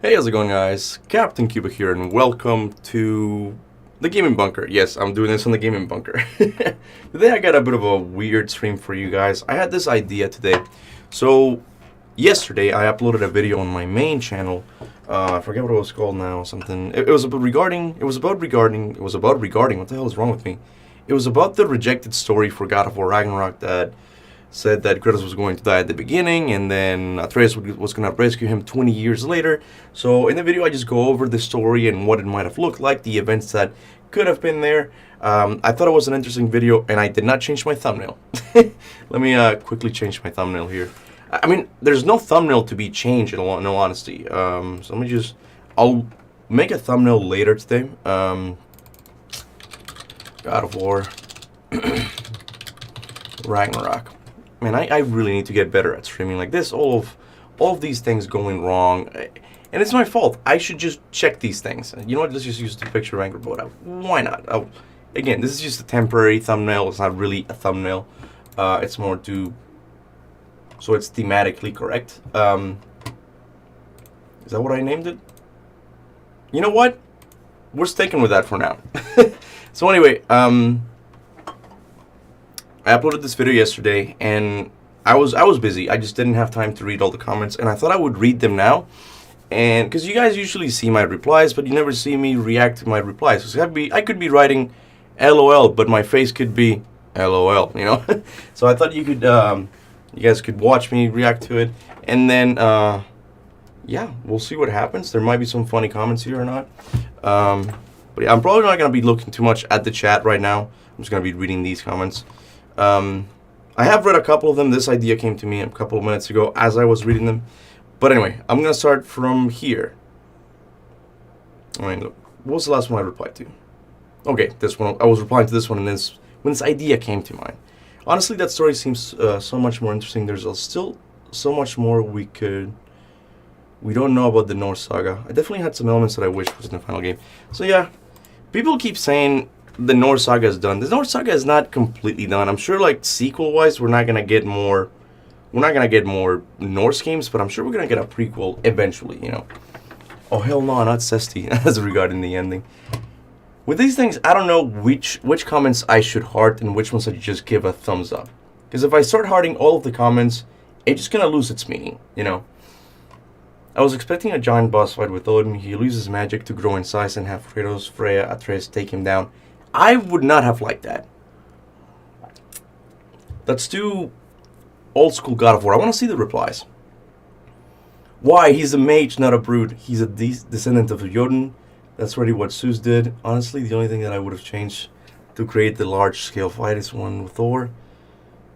Hey, how's it going, guys? Captain Kuba here, and welcome to the Gaming Bunker. Yes, I'm doing this on the Gaming Bunker. Today I got a bit of a weird stream for you guys. I had this idea today. So, yesterday I uploaded a video on my main channel. I forget what it was called now, something. It was about regarding, what the hell is wrong with me? It was about the rejected story for God of War Ragnarok that said that Kratos was going to die at the beginning, and then Atreus was going to rescue him 20 years later. So in the video, I just go over the story and what it might have looked like, the events that could have been there. I thought it was an interesting video, and I did not change my thumbnail. Let me quickly change my thumbnail here. I mean, there's no thumbnail to be changed, in all honesty. So let me just... I'll make a thumbnail later today. God of War Ragnarok. Man, I really need to get better at streaming like this. All of these things going wrong, and it's my fault. I should just check these things. You know what? Let's just use the picture of Angry Boat. Why not? Again, this is just a temporary thumbnail. It's not really a thumbnail. It's more to so it's thematically correct. Is that what I named it? You know what? We're sticking with that for now. So anyway, I uploaded this video yesterday, and I was busy. I just didn't have time to read all the comments, and I thought I would read them now. And because you guys usually see my replies, but you never see me react to my replies. So I could be writing LOL, but my face could be LOL, you know. So I thought you guys could watch me react to it, and then yeah, we'll see what happens. There might be some funny comments here or not. But yeah, I'm probably not gonna be looking too much at the chat right now. I'm just gonna be reading these comments. I have read a couple of them. This idea came to me a couple of minutes ago as I was reading them. But anyway, I'm going to start from here. I mean, look, what was the last one I replied to? Okay, this one. I was replying to this one, and when this idea came to mind. Honestly, that story seems so much more interesting. There's still so much more we don't know about the Norse saga. I definitely had some elements that I wish was in the final game. So yeah, people keep saying the Norse saga is done. The Norse saga is not completely done. I'm sure, like, sequel-wise, we're not gonna get more Norse games, but I'm sure we're gonna get a prequel eventually, you know. Oh hell no, not Cesti, as regarding the ending. With these things, I don't know which comments I should heart and which ones I should just give a thumbs up. Because if I start hearting all of the comments, it's just gonna lose its meaning, you know. I was expecting a giant boss fight with Odin. He loses magic to grow in size and have Kratos, Freya, Atreus take him down. I would not have liked that. That's too old school God of War. I want to see the replies. Why? He's a mage, not a brute. He's a descendant of Jotun. That's already what Zeus did. Honestly, the only thing that I would have changed to create the large scale fight is one with Thor.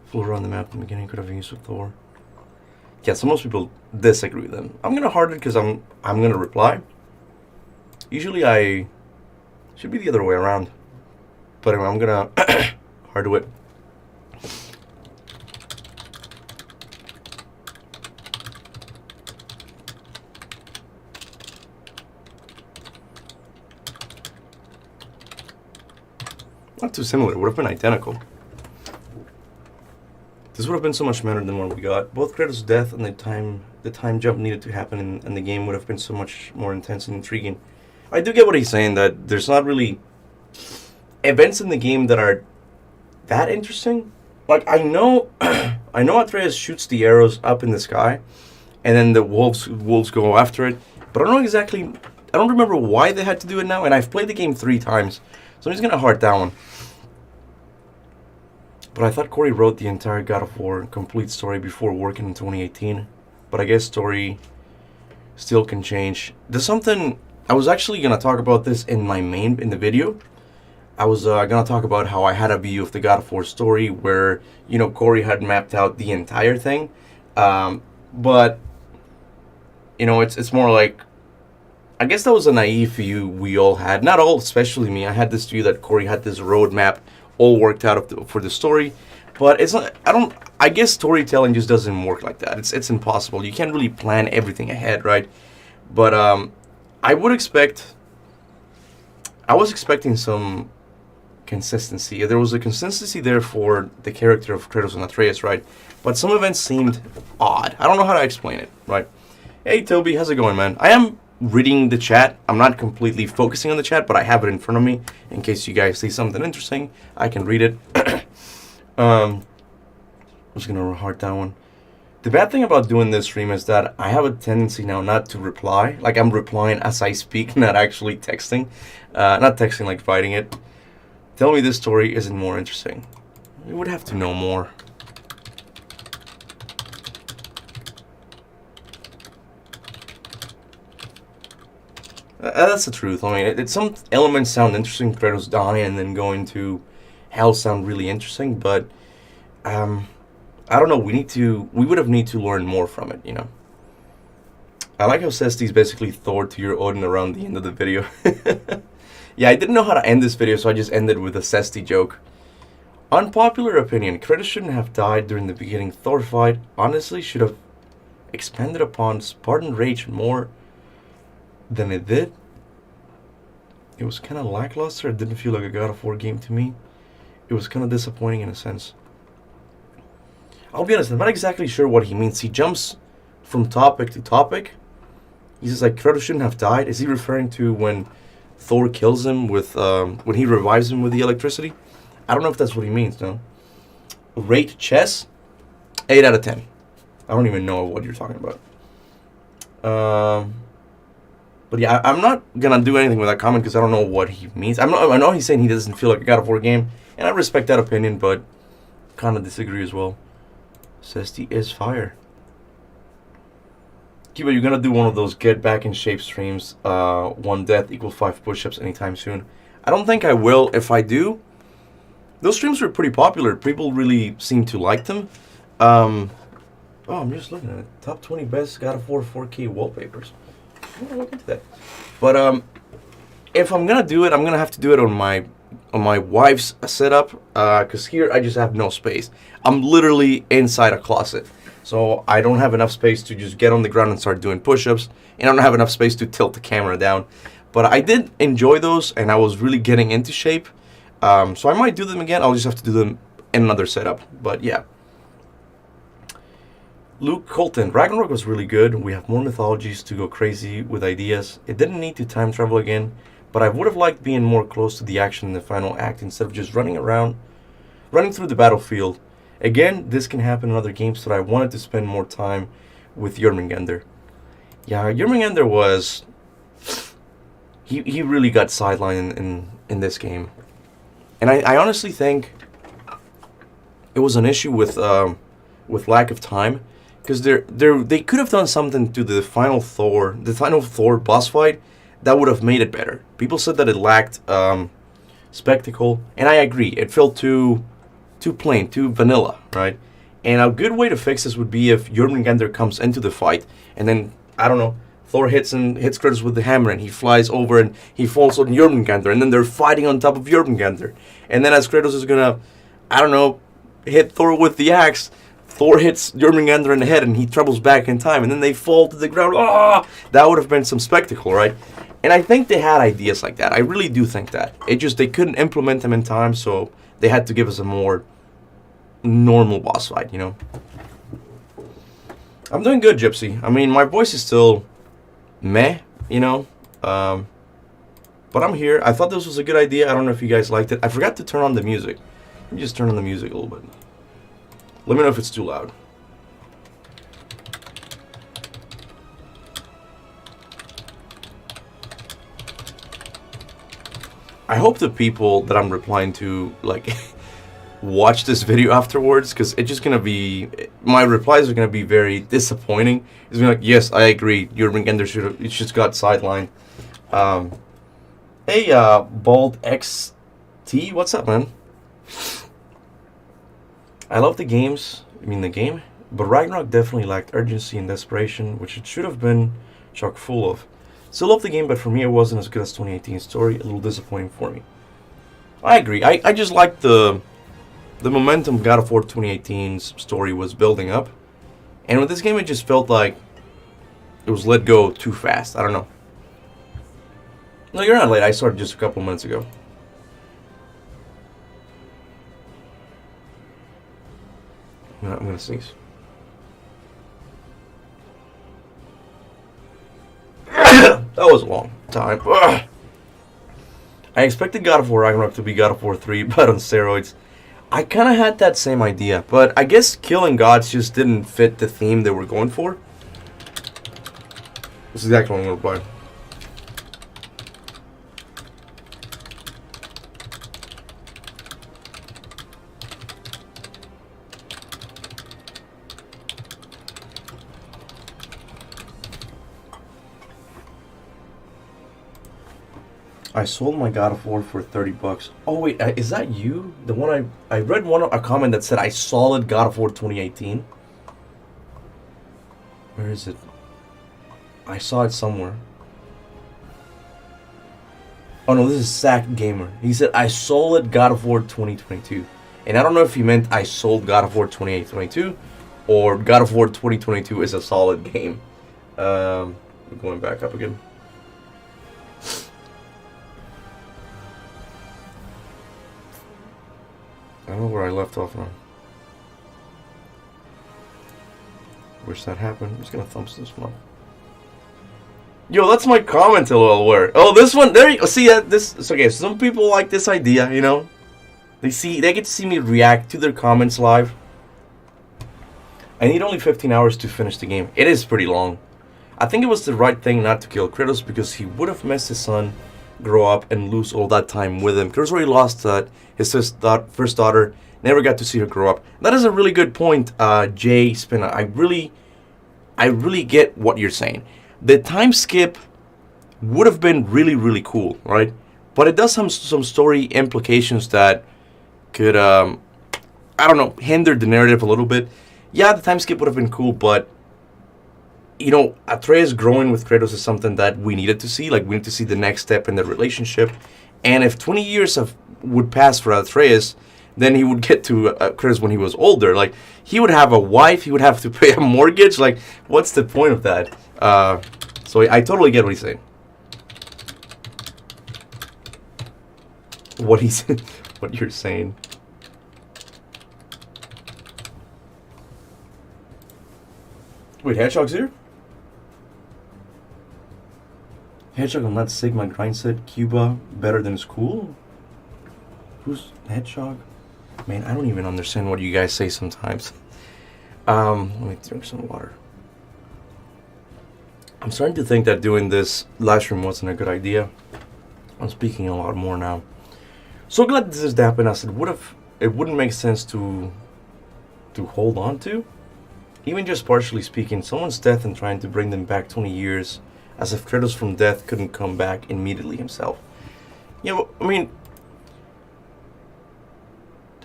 Flew around the map in the beginning, could have been used with Thor. Yeah, so most people disagree with them. I'm gonna heart it because I'm gonna reply. Usually I should be the other way around. But anyway, I'm gonna hard to it. Not too similar. It would have been identical. This would have been so much better than what we got. Both Kratos' death and the time jump needed to happen in the game would have been so much more intense and intriguing. I do get what he's saying, that there's not really events in the game that are that interesting. Like, I know Atreus shoots the arrows up in the sky, and then the wolves go after it, but I don't remember why they had to do it now, and I've played the game 3 times, so I'm just gonna heart that one. But I thought Corey wrote the entire God of War complete story before working in 2018, but I guess story still can change. There's something, I was actually gonna talk about this in the video. I was gonna talk about how I had a view of the God of War story where, you know, Corey had mapped out the entire thing, but you know, it's more like, I guess that was a naive view we all had. Not all, especially me. I had this view that Corey had this roadmap all worked out for the story, but it's not. I guess storytelling just doesn't work like that. It's impossible. You can't really plan everything ahead, right? But I was expecting some consistency. There was a consistency there for the character of Kratos and Atreus, right? But some events seemed odd. I don't know how to explain it, right? Hey, Toby, how's it going, man? I am reading the chat. I'm not completely focusing on the chat, but I have it in front of me in case you guys see something interesting. I can read it. I'm just gonna heart that one. The bad thing about doing this stream is that I have a tendency now not to reply. Like, I'm replying as I speak, not actually texting. Not texting, like writing it. Tell me this story isn't more interesting. You would have to know more. That's the truth. I mean, some elements sound interesting. Kratos dying and then going to hell sound really interesting, but I don't know. We would have need to learn more from it. You know. I like how Sesti's basically Thor to your Odin around the end of the video. Yeah, I didn't know how to end this video, so I just ended with a Sesti joke. Unpopular opinion: Kratos shouldn't have died during the beginning Thor fight. Honestly, should have expanded upon Spartan rage more than it did. It was kind of lackluster. It didn't feel like a God of War game to me. It was kind of disappointing in a sense. I'll be honest, I'm not exactly sure what he means. He jumps from topic to topic. He says like Kratos shouldn't have died. Is he referring to when Thor kills him with when he revives him with the electricity? I don't know if that's what he means. No. Rate chess, 8 out of 10. I don't even know what you're talking about. But yeah, I'm not gonna do anything with that comment because I don't know what he means. I know he's saying he doesn't feel like a God of War game, and I respect that opinion, but kind of disagree as well. Sesti is fire. Kuba, you're gonna do one of those get back in shape streams. 1 death equals 5 push-ups anytime soon. I don't think I will. If I do, those streams were pretty popular. People really seem to like them. Oh, I'm just looking at it. Top 20 best God of War 4K wallpapers. I'm gonna look into that. But if I'm gonna do it, I'm gonna have to do it on my wife's setup. Cause here I just have no space. I'm literally inside a closet, so I don't have enough space to just get on the ground and start doing push-ups, and I don't have enough space to tilt the camera down. But I did enjoy those, and I was really getting into shape. So I might do them again. I'll just have to do them in another setup. But yeah. Luke Colton, Ragnarok was really good. We have more mythologies to go crazy with ideas. It didn't need to time travel again, but I would have liked being more close to the action in the final act instead of just running through the battlefield. Again, this can happen in other games, but I wanted to spend more time with Jormungandr. Yeah, Jormungandr was... He really got sidelined in this game. And I honestly think it was an issue with lack of time. Because they could have done something to the final Thor boss fight that would have made it better. People said that it lacked spectacle, and I agree. It felt too plain, too vanilla, right? And a good way to fix this would be if Jormungandr comes into the fight, and then I don't know, Thor hits Kratos with the hammer, and he flies over and he falls on Jormungandr, and then they're fighting on top of Jormungandr, and then as Kratos is gonna, I don't know, hit Thor with the axe. Thor hits Jormungandr in the head and he travels back in time, and then they fall to the ground. Ah, that would have been some spectacle, right? And I think they had ideas like that. I really do think that. It just they couldn't implement them in time, so they had to give us a more normal boss fight, you know. I'm doing good, Gypsy. I mean, my voice is still meh, you know. But I'm here. I thought this was a good idea. I don't know if you guys liked it. I forgot to turn on the music. Let me just turn on the music a little bit. Let me know if it's too loud. I hope the people that I'm replying to, like, watch this video afterwards, because it's just going to be... My replies are going to be very disappointing. It's going to be like, yes, I agree, Jormungandr should have... It just got sidelined. Hey, Bald XT, what's up, man? I love the game, but Ragnarok definitely lacked urgency and desperation, which it should have been chock full of. Still love the game, but for me it wasn't as good as 2018's story, a little disappointing for me. I agree, I just liked the momentum God of War 2018's story was building up, and with this game it just felt like it was let go too fast, I don't know. No, you're not late, I started just a couple minutes ago. I'm gonna sneeze. That was a long time. Ugh. I expected God of War Ragnarok to be God of War 3, but on steroids. I kind of had that same idea, but I guess killing gods just didn't fit the theme they were going for. This is exactly what I'm going to reply. I sold my God of War for $30. Oh wait, is that you? The one I read a comment that said I solid God of War 2018. Where is it? I saw it somewhere. Oh no, this is Sack Gamer. He said I solid God of War 2022, and I don't know if he meant I sold God of War 2022 or God of War 2022 is a solid game. Going back up again. I don't know where I left off now. Wish that happened. I'm just gonna thump this one. Yo, that's my comment, lol. Where? Oh, this one. There you see that. This. Okay, some people like this idea. You know, they get to see me react to their comments live. I need only 15 hours to finish the game. It is pretty long. I think it was the right thing not to kill Kratos because he would have missed his son grow up and lose all that time with him. Kratos already lost his first daughter, never got to see her grow up. That is a really good point, Jay Spinner. I really get what you're saying. The time skip would have been really, really cool, right? But it does some story implications that could, I don't know, hinder the narrative a little bit. Yeah, the time skip would have been cool, but you know, Atreus growing with Kratos is something that we needed to see. Like, we need to see the next step in the relationship. And if 20 years would pass for Atreus, then he would get to Kratos when he was older. Like, he would have a wife. He would have to pay a mortgage. Like, what's the point of that? So I totally get what he's saying. What you're saying. Wait, Hedgehog's here? Hedgehog on that Sigma grind set, Kuba better than school? Who's Hedgehog? Man, I don't even understand what you guys say sometimes. Let me drink some water. I'm starting to think that doing this live stream wasn't a good idea. I'm speaking a lot more now. So glad this is happening. I said, it wouldn't make sense to hold on to. Even just partially speaking, someone's death and trying to bring them back 20 years, as if Kratos from death couldn't come back immediately himself. Yeah, well, I mean,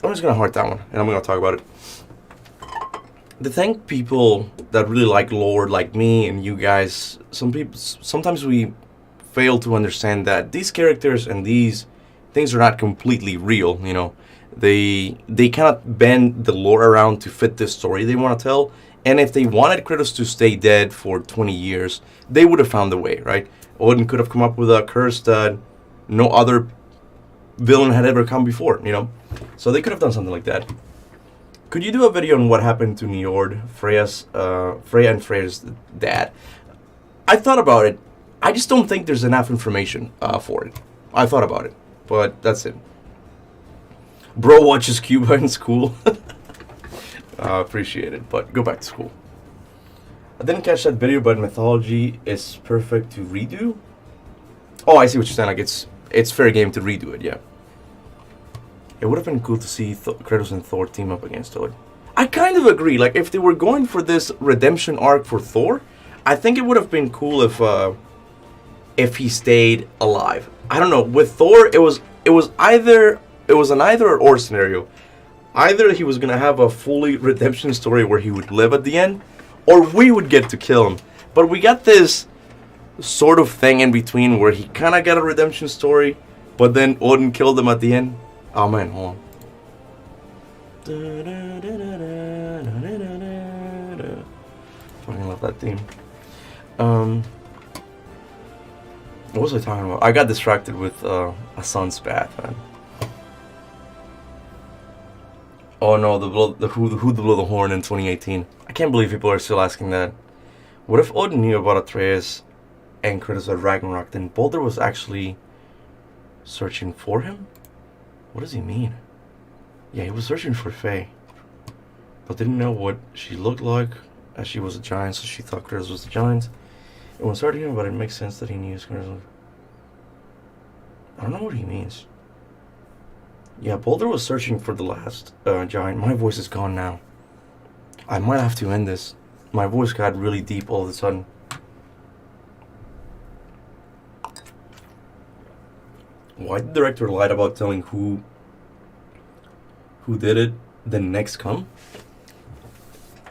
I'm just gonna heart that one, and I'm gonna talk about it. The thing people that really like lore, like me and you guys, sometimes we fail to understand that these characters and these things are not completely real. You know, they cannot bend the lore around to fit this story they want to tell. And if they wanted Kratos to stay dead for 20 years, they would have found a way, right? Odin could have come up with a curse that no other villain had ever come before, you know? So they could have done something like that. Could you do a video on what happened to Njord, Freya and Freya's dad? I thought about it. I just don't think there's enough information for it. I thought about it, but that's it. Bro watches Kuba in school. Appreciate it, but go back to school. I didn't catch that video, but mythology is perfect to redo. Oh, I see what you're saying. Like, it's fair game to redo it, yeah. It would have been cool to see Kratos and Thor team up against Odin. I kind of agree. Like, if they were going for this redemption arc for Thor, I think it would have been cool if he stayed alive. I don't know. With Thor, it was an either or scenario. Either he was gonna have a fully redemption story where he would live at the end, or we would get to kill him. But we got this sort of thing in between where he kind of got a redemption story, but then Odin killed him at the end. Oh man, hold on. Fucking love that theme. What was I talking about? I got distracted with a sun's bath, man. Oh no, who to blow the horn in 2018. I can't believe people are still asking that. What if Odin knew about Atreus and Kratos at Ragnarok, then Baldur was actually searching for him? What does he mean? Yeah, he was searching for Faye, but didn't know what she looked like, as she was a giant, so she thought Kratos was the giant. And when starting him, but it makes sense that he knew Kratos. I don't know what he means. Yeah, Baldur was searching for the last giant. My voice is gone now. I might have to end this. My voice got really deep all of a sudden. Why did the director lie about telling who did it, then next come?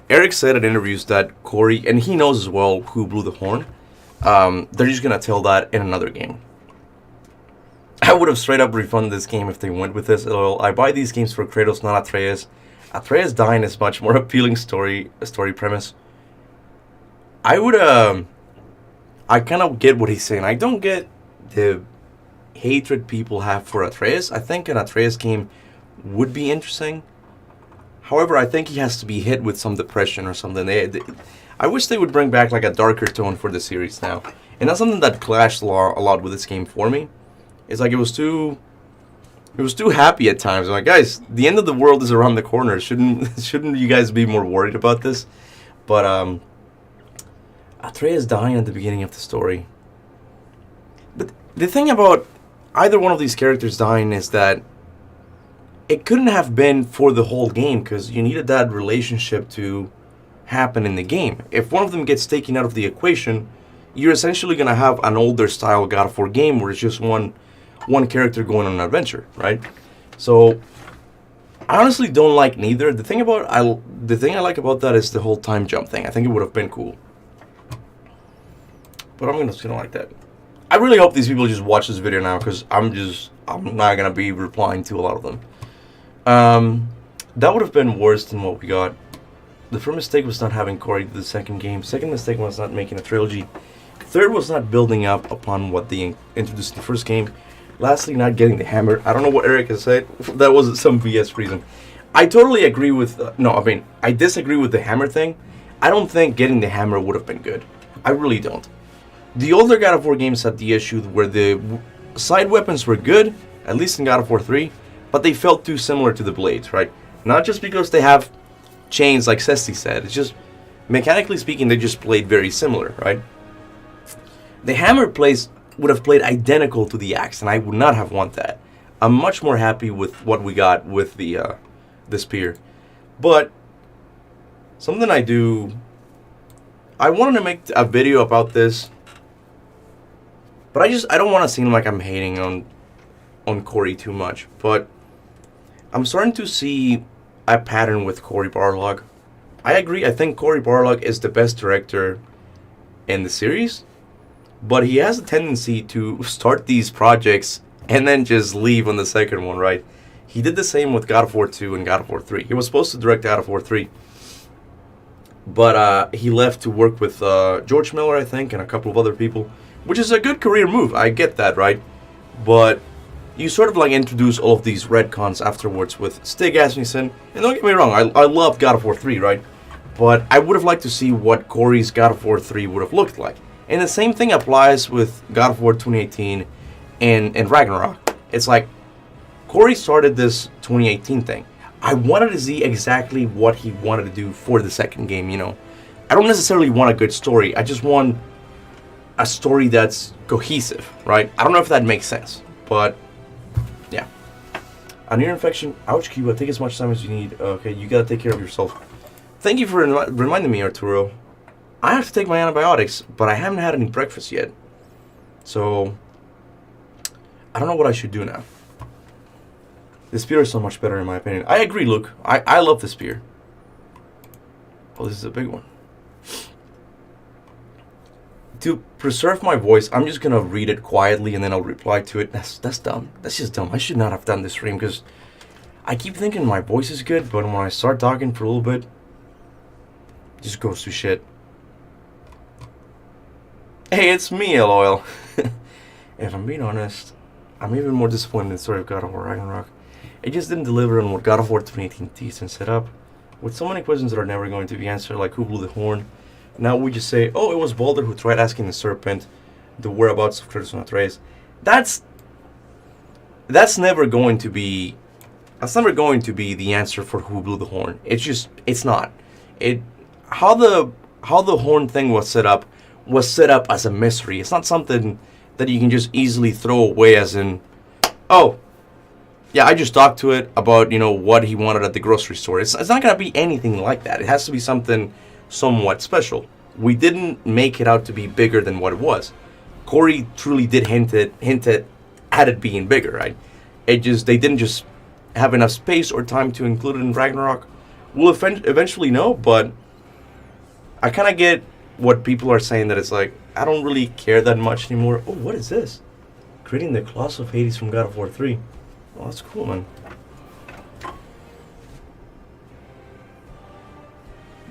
Eric said in interviews that Corey, and he knows as well who blew the horn, they're just gonna tell that in another game. I would have straight up refunded this game if they went with this. I buy these games for Kratos, not Atreus. Atreus dying is much more appealing story premise. I would I kind of get what he's saying. I don't get the hatred people have for Atreus. I think an Atreus game would be interesting. However, I think he has to be hit with some depression or something. I wish they would bring back like a darker tone for the series now. And that's something that clashed a lot with this game for me. It's like it was too happy at times. I'm like, guys, the end of the world is around the corner. Shouldn't you guys be more worried about this? But Atreus dying at the beginning of the story. But the thing about either one of these characters dying is that it couldn't have been for the whole game, because you needed that relationship to happen in the game. If one of them gets taken out of the equation, you're essentially going to have an older style God of War game where it's just one character going on an adventure, right? So I honestly don't like neither. The thing I like about that is the whole time jump thing. I think it would have been cool, but I'm just gonna like that. I really hope these people just watch this video now, because I'm not gonna be replying to a lot of them. That would have been worse than what we got. The first mistake was not having Corey do the second game. Second mistake was not making a trilogy. Third was not building up upon what they introduced in the first game. Lastly, not getting the hammer. I don't know what Eric has said. That was some BS reason. I totally agree with... I disagree with the hammer thing. I don't think getting the hammer would have been good. I really don't. The older God of War games had the issue where the side weapons were good, at least in God of War 3, but they felt too similar to the blades, right? Not just because they have chains like Cesti said. It's just, mechanically speaking, they just played very similar, right? The hammer would have played identical to the axe, and I would not have want that. I'm much more happy with what we got with the spear. But something I wanted to make a video about this, but I don't want to seem like I'm hating on Corey too much. But I'm starting to see a pattern with Cory Barlog. I agree. I think Cory Barlog is the best director in the series. But he has a tendency to start these projects and then just leave on the second one, right? He did the same with God of War 2 and God of War 3. He was supposed to direct God of War 3. But he left to work with George Miller, I think, and a couple of other people. Which is a good career move. I get that, right? But you sort of like introduce all of these retcons afterwards with Stig Asmussen. And don't get me wrong, I love God of War 3, right? But I would have liked to see what Corey's God of War 3 would have looked like. And the same thing applies with God of War 2018 and Ragnarok. It's like, Corey started this 2018 thing. I wanted to see exactly what he wanted to do for the second game, you know. I don't necessarily want a good story. I just want a story that's cohesive, right? I don't know if that makes sense, but yeah. An ear infection. Ouch, Cuba. Take as much time as you need. Okay, you gotta take care of yourself. Thank you for reminding me, Arturo. I have to take my antibiotics, but I haven't had any breakfast yet. So, I don't know what I should do now. The spear is so much better in my opinion. I agree, Luke. I love the spear. Oh, this is a big one. To preserve my voice, I'm just gonna read it quietly and then I'll reply to it. That's dumb. That's just dumb. I should not have done this stream because I keep thinking my voice is good, but when I start talking for a little bit, it just goes to shit. Hey, it's me, LOL. If I'm being honest, I'm even more disappointed in the story of God of War Ragnarok. It just didn't deliver on what God of War 2018 teased and set up. With so many questions that are never going to be answered, like who blew the horn. Now we just say, oh, it was Baldur who tried asking the serpent. the whereabouts of Kratos and Atreus. That's never going to be the answer for who blew the horn. It's not. It how the horn thing was set up as a mystery. It's not something that you can just easily throw away as in, oh, yeah, I just talked to it about, what he wanted at the grocery store. It's not going to be anything like that. It has to be something somewhat special. We didn't make it out to be bigger than what it was. Corey truly did hint at it being bigger, right? They didn't just have enough space or time to include it in Ragnarok. We'll eventually know, but I kind of get what people are saying, that it's like, I don't really care that much anymore. Oh, what is this? Creating the Claws of Hades from God of War 3. Oh, that's cool, man.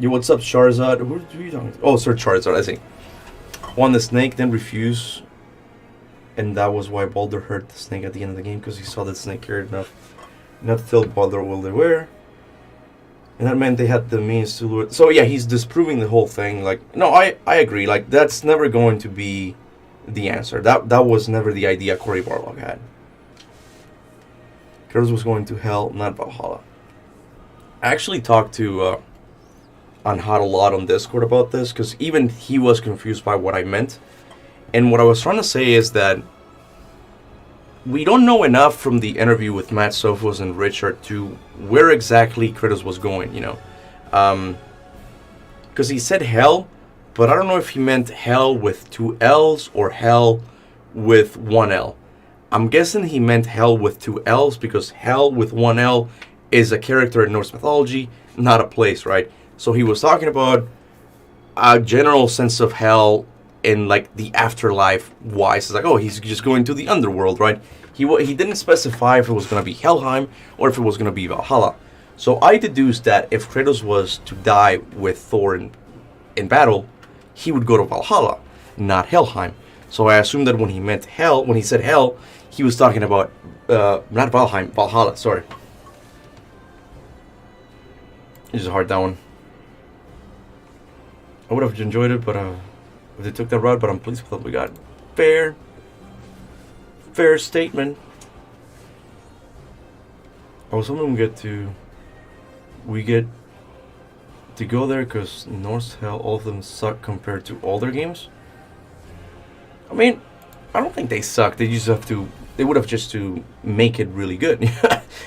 Yo, what's up, Charizard? Who are you talking to? Oh, Sir Charizard, I see. Won the snake, then refused. And that was why Baldur hurt the snake at the end of the game, because he saw that snake cared enough not to tell Baldur what they were. And that meant they had the means to lure it. So yeah, he's disproving the whole thing. Like, no, I agree. Like, that's never going to be the answer. That was never the idea Cory Barlog had. Kratos was going to hell, not Valhalla. I actually talked to Anhad a lot on Discord about this, because even he was confused by what I meant. And what I was trying to say is that we don't know enough from the interview with Matt Sophos and Richard to where exactly Kratos was going, because he said hell, but I don't know if he meant hell with 2 L's or hell with 1 L. I'm guessing he meant hell with 2 L's, because hell with 1 L is a character in Norse mythology, not a place, right? So he was talking about a general sense of hell in, like, the afterlife wise. It's like, oh, he's just going to the underworld, right? He didn't specify if it was going to be Helheim or if it was going to be Valhalla. So I deduced that if Kratos was to die with Thor in battle, he would go to Valhalla, not Helheim. So I assumed that when he said hell, he was talking about not Valheim, Valhalla. Sorry. It's just hard, that one. I would have enjoyed it, but if they took that route, but I'm pleased with what we got. Fair statement. I was hoping we get to go there, because Norse Hell, all of them suck compared to all their games. I mean, I don't think they suck. They would have just to make it really good.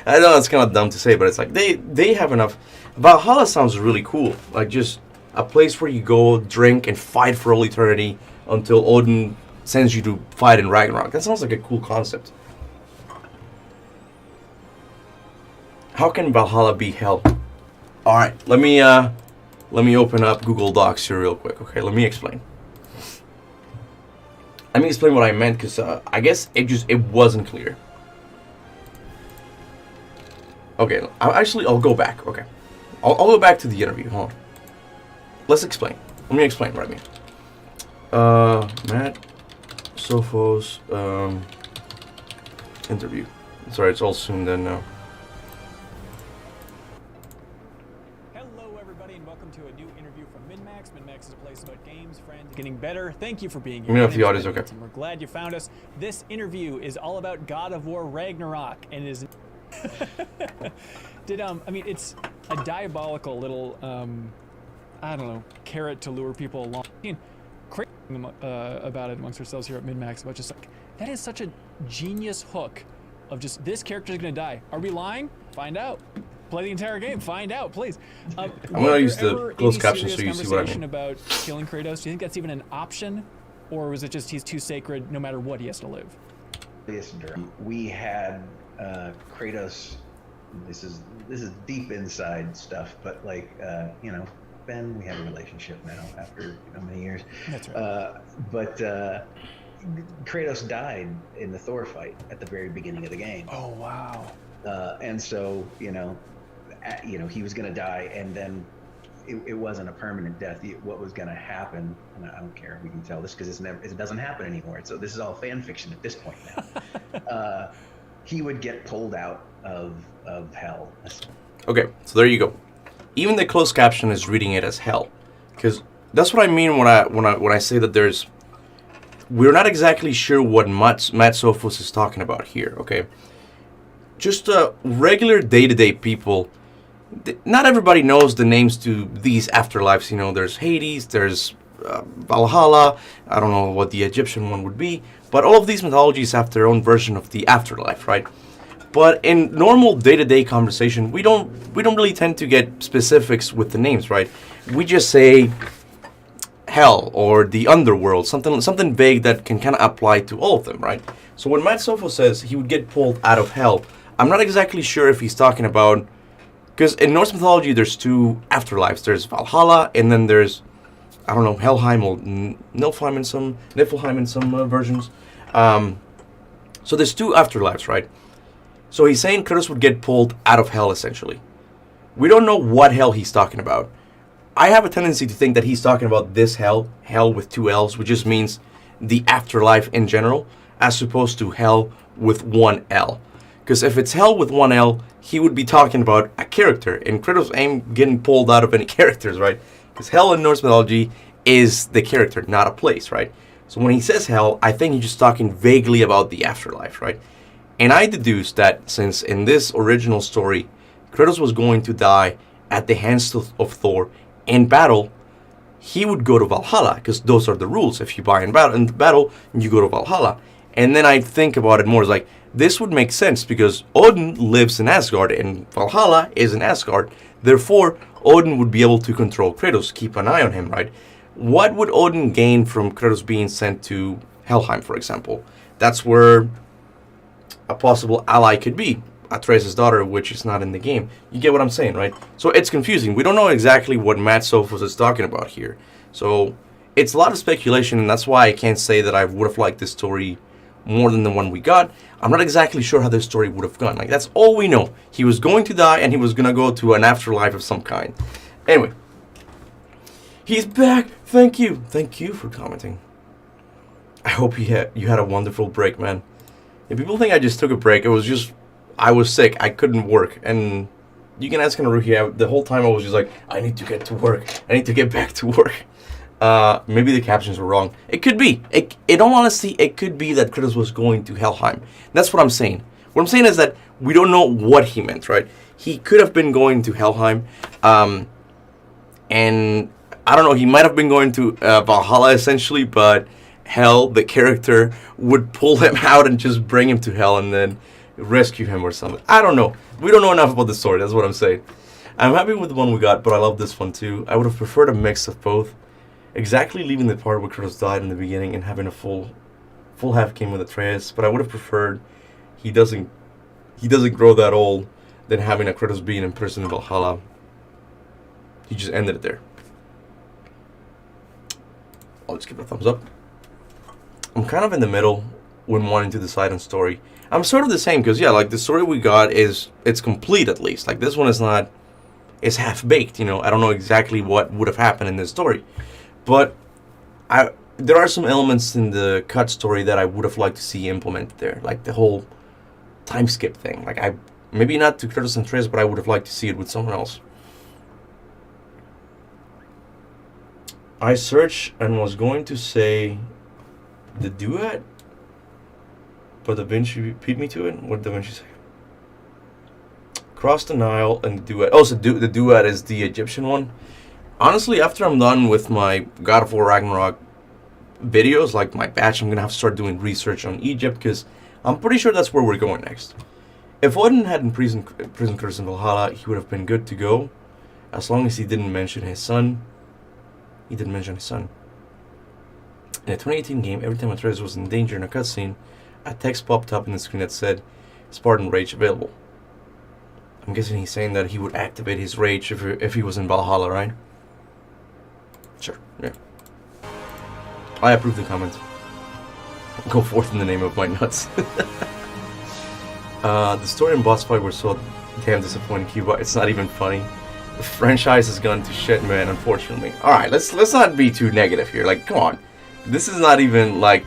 I know it's kind of dumb to say, but it's like they have enough. Valhalla sounds really cool. Like, just a place where you go, drink, and fight for all eternity until Odin sends you to fight in Ragnarok. That sounds like a cool concept. How can Valhalla be hell? All right, let me open up Google Docs here real quick. Okay, let me explain. Let me explain what I meant, because I guess it wasn't clear. Okay, I'll go back. Okay, I'll go back to the interview. Hold on. Let's explain. Let me explain what I mean. Matt Sophos interview. Sorry, it's all zoomed in now. Hello, everybody, and welcome to a new interview from MinMax. MinMax is a place about games, friends, getting better. Thank you for being here. Let me know if the audio's okay. We're glad you found us. This interview is all about God of War Ragnarok, and is it's a diabolical little I don't know, carrot to lure people along. Crazy about it amongst ourselves here at MinMax, about just like, that is such a genius hook of just, this character's gonna die. Are we lying? Find out. Play the entire game. Find out, please. I'm gonna use the closed caption so you see what I mean. About killing Kratos, do you think that's even an option, or was it just he's too sacred? No matter what, he has to live. We had Kratos. This is deep inside stuff, but like Ben, we have a relationship now after many years. That's right. But Kratos died in the Thor fight at the very beginning of the game. Oh wow. And so he was gonna die, and then it wasn't a permanent death. What was gonna happen? And I don't care if we can tell this, because it doesn't happen anymore. So this is all fan fiction at this point now. He would get pulled out of hell. Okay, so there you go. Even the closed caption is reading it as hell, because that's what I mean when I say that there's we're not exactly sure what Matt Sophos is talking about here, okay? Just regular day-to-day people, not everybody knows the names to these afterlives. You know, there's Hades, there's Valhalla, I don't know what the Egyptian one would be, but all of these mythologies have their own version of the afterlife, right? But in normal day-to-day conversation, we don't really tend to get specifics with the names, right? We just say hell or the underworld, something vague that can kind of apply to all of them, right? So when Matt Sofo says he would get pulled out of hell, I'm not exactly sure if he's talking about, because in Norse mythology there's two afterlives. There's Valhalla, and then there's, I don't know, Helheim or Niflheim in some versions. So there's two afterlives, right? So he's saying Kratos would get pulled out of hell, essentially. We don't know what hell he's talking about. I have a tendency to think that he's talking about this hell with two L's, which just means the afterlife in general, as opposed to hell with one L. Because if it's hell with one L, he would be talking about a character, and Kratos ain't getting pulled out of any characters, right? Because hell in Norse mythology is the character, not a place, right? So when he says hell, I think he's just talking vaguely about the afterlife, right? And I deduced that since in this original story, Kratos was going to die at the hands of Thor in battle, he would go to Valhalla, because those are the rules. If you die in battle, you go to Valhalla. And then I think about it more as like, this would make sense because Odin lives in Asgard and Valhalla is in Asgard. Therefore, Odin would be able to control Kratos, keep an eye on him, right? What would Odin gain from Kratos being sent to Helheim, for example? That's where a possible ally could be. Atreus' daughter, which is not in the game. You get what I'm saying, right? So it's confusing. We don't know exactly what Matt Sophos is talking about here. So it's a lot of speculation, and that's why I can't say that I would have liked this story more than the one we got. I'm not exactly sure how this story would have gone. Like, that's all we know. He was going to die, and he was going to go to an afterlife of some kind. Anyway. He's back! Thank you! Thank you for commenting. I hope you had a wonderful break, man. If people think I just took a break, it was just, I was sick. I couldn't work. And you can ask Naruhi, the whole time I was just like, I need to get to work. I need to get back to work. Maybe the captions were wrong. It could be. In all honesty, it could be that Kratos was going to Helheim. That's what I'm saying. What I'm saying is that we don't know what he meant, right? He could have been going to Helheim. And I don't know, he might have been going to Valhalla essentially, but Hell, the character, would pull him out and just bring him to Hell and then rescue him or something. I don't know. We don't know enough about the story, that's what I'm saying. I'm happy with the one we got, but I love this one too. I would have preferred a mix of both. Exactly leaving the part where Kratos died in the beginning and having a full half game with Atreus, but I would have preferred he doesn't grow that old than having a Kratos being in prison in Valhalla. He just ended it there. I'll just give it a thumbs up. I'm kind of in the middle when wanting to decide on story. I'm sort of the same because, yeah, like the story we got it's complete at least. Like this one is not, it's half baked, you know. I don't know exactly what would have happened in this story. But there are some elements in the cut story that I would have liked to see implemented there. Like the whole time skip thing. Like maybe not to Kratos and Atreus, but I would have liked to see it with someone else. I searched and was going to say the duet, but Da Vinci beat me to it. What did Da Vinci say? Cross the Nile and the duet. Oh, so the duet is the Egyptian one. Honestly, after I'm done with my God of War Ragnarok videos, like my batch, I'm going to have to start doing research on Egypt, because I'm pretty sure that's where we're going next. If Odin hadn't prison Curse in Valhalla, he would have been good to go, as long as he didn't mention his son. He didn't mention his son. In a 2018 game, every time Atreus was in danger in a cutscene, a text popped up in the screen that said, Spartan Rage available. I'm guessing he's saying that he would activate his rage if he was in Valhalla, right? Sure, yeah. I approve the comment. Go forth in the name of my nuts. The story and boss fight were so damn disappointing, Kuba. It's not even funny. The franchise has gone to shit, man, unfortunately. Alright, let's not be too negative here. Like, come on. This is not even, like,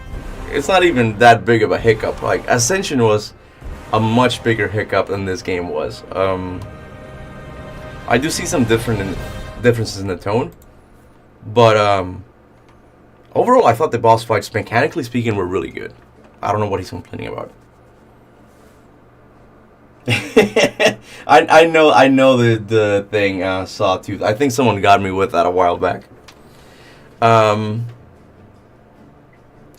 it's not even that big of a hiccup. Like, Ascension was a much bigger hiccup than this game was. I do see some differences in the tone. But, Overall, I thought the boss fights, mechanically speaking, were really good. I don't know what he's complaining about. I know the thing, Sawtooth. I think someone got me with that a while back.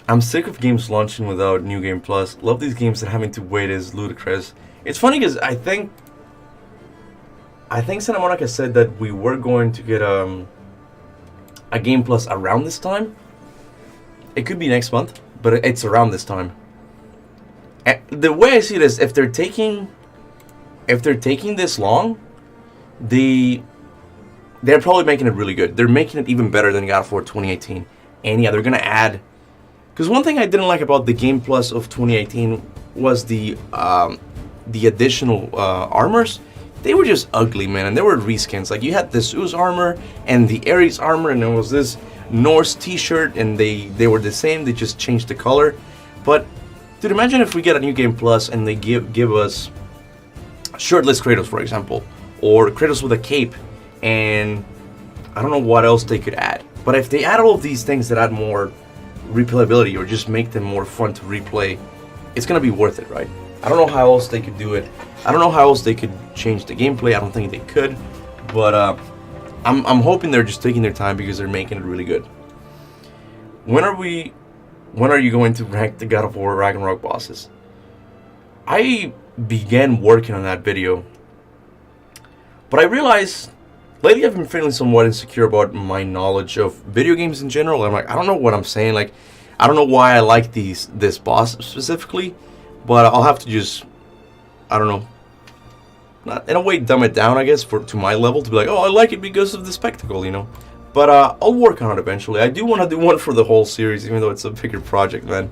I'm sick of games launching without New Game Plus. Love these games that having to wait is ludicrous. It's funny because I think Santa Monica said that we were going to get a Game Plus around this time. It could be next month, but it's around this time. And the way I see it is, if they're taking this long, they're probably making it really good. They're making it even better than God of War 2018. And yeah, they're gonna add. Because one thing I didn't like about the Game Plus of 2018 was the additional armors. They were just ugly, man, and they were reskins. Like, you had the Zeus armor and the Ares armor, and there was this Norse t-shirt, and they were the same. They just changed the color. But dude, imagine if we get a New Game Plus and they give us shirtless Kratos, for example, or Kratos with a cape, and I don't know what else they could add. But if they add all of these things that add more replayability or just make them more fun to replay, it's gonna be worth it, right? I don't know how else they could do it. I don't know how else they could change the gameplay. I don't think they could, but I'm hoping they're just taking their time because they're making it really good. When are you going to rank the God of War Ragnarok bosses? I began working on that video, but I realized lately I've been feeling somewhat insecure about my knowledge of video games in general. I'm like, I don't know what I'm saying. Like, I don't know why I like this boss specifically, but I'll have to just, I don't know, not in a way dumb it down, I guess, to my level, to be like, oh, I like it because of the spectacle, you know. But I'll work on it eventually. I do want to do one for the whole series, even though it's a bigger project, man.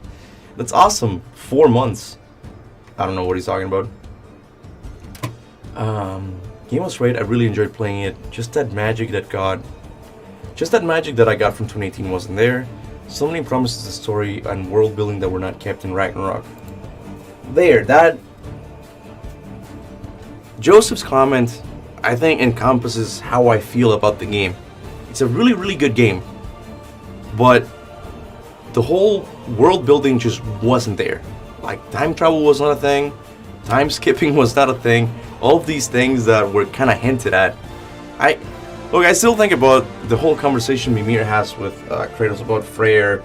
That's awesome. 4 months. I don't know what he's talking about. Game was great. I really enjoyed playing it. Just that magic that I got from 2018 wasn't there. So many promises of story and world building that were not kept in Ragnarok. That Joseph's comment, I think, encompasses how I feel about the game. It's a really, really good game, but the whole world building just wasn't there. Like, time travel was not a thing, time skipping was not a thing. All of these things that were kind of hinted at. I still think about the whole conversation Mimir has with Kratos about Freyr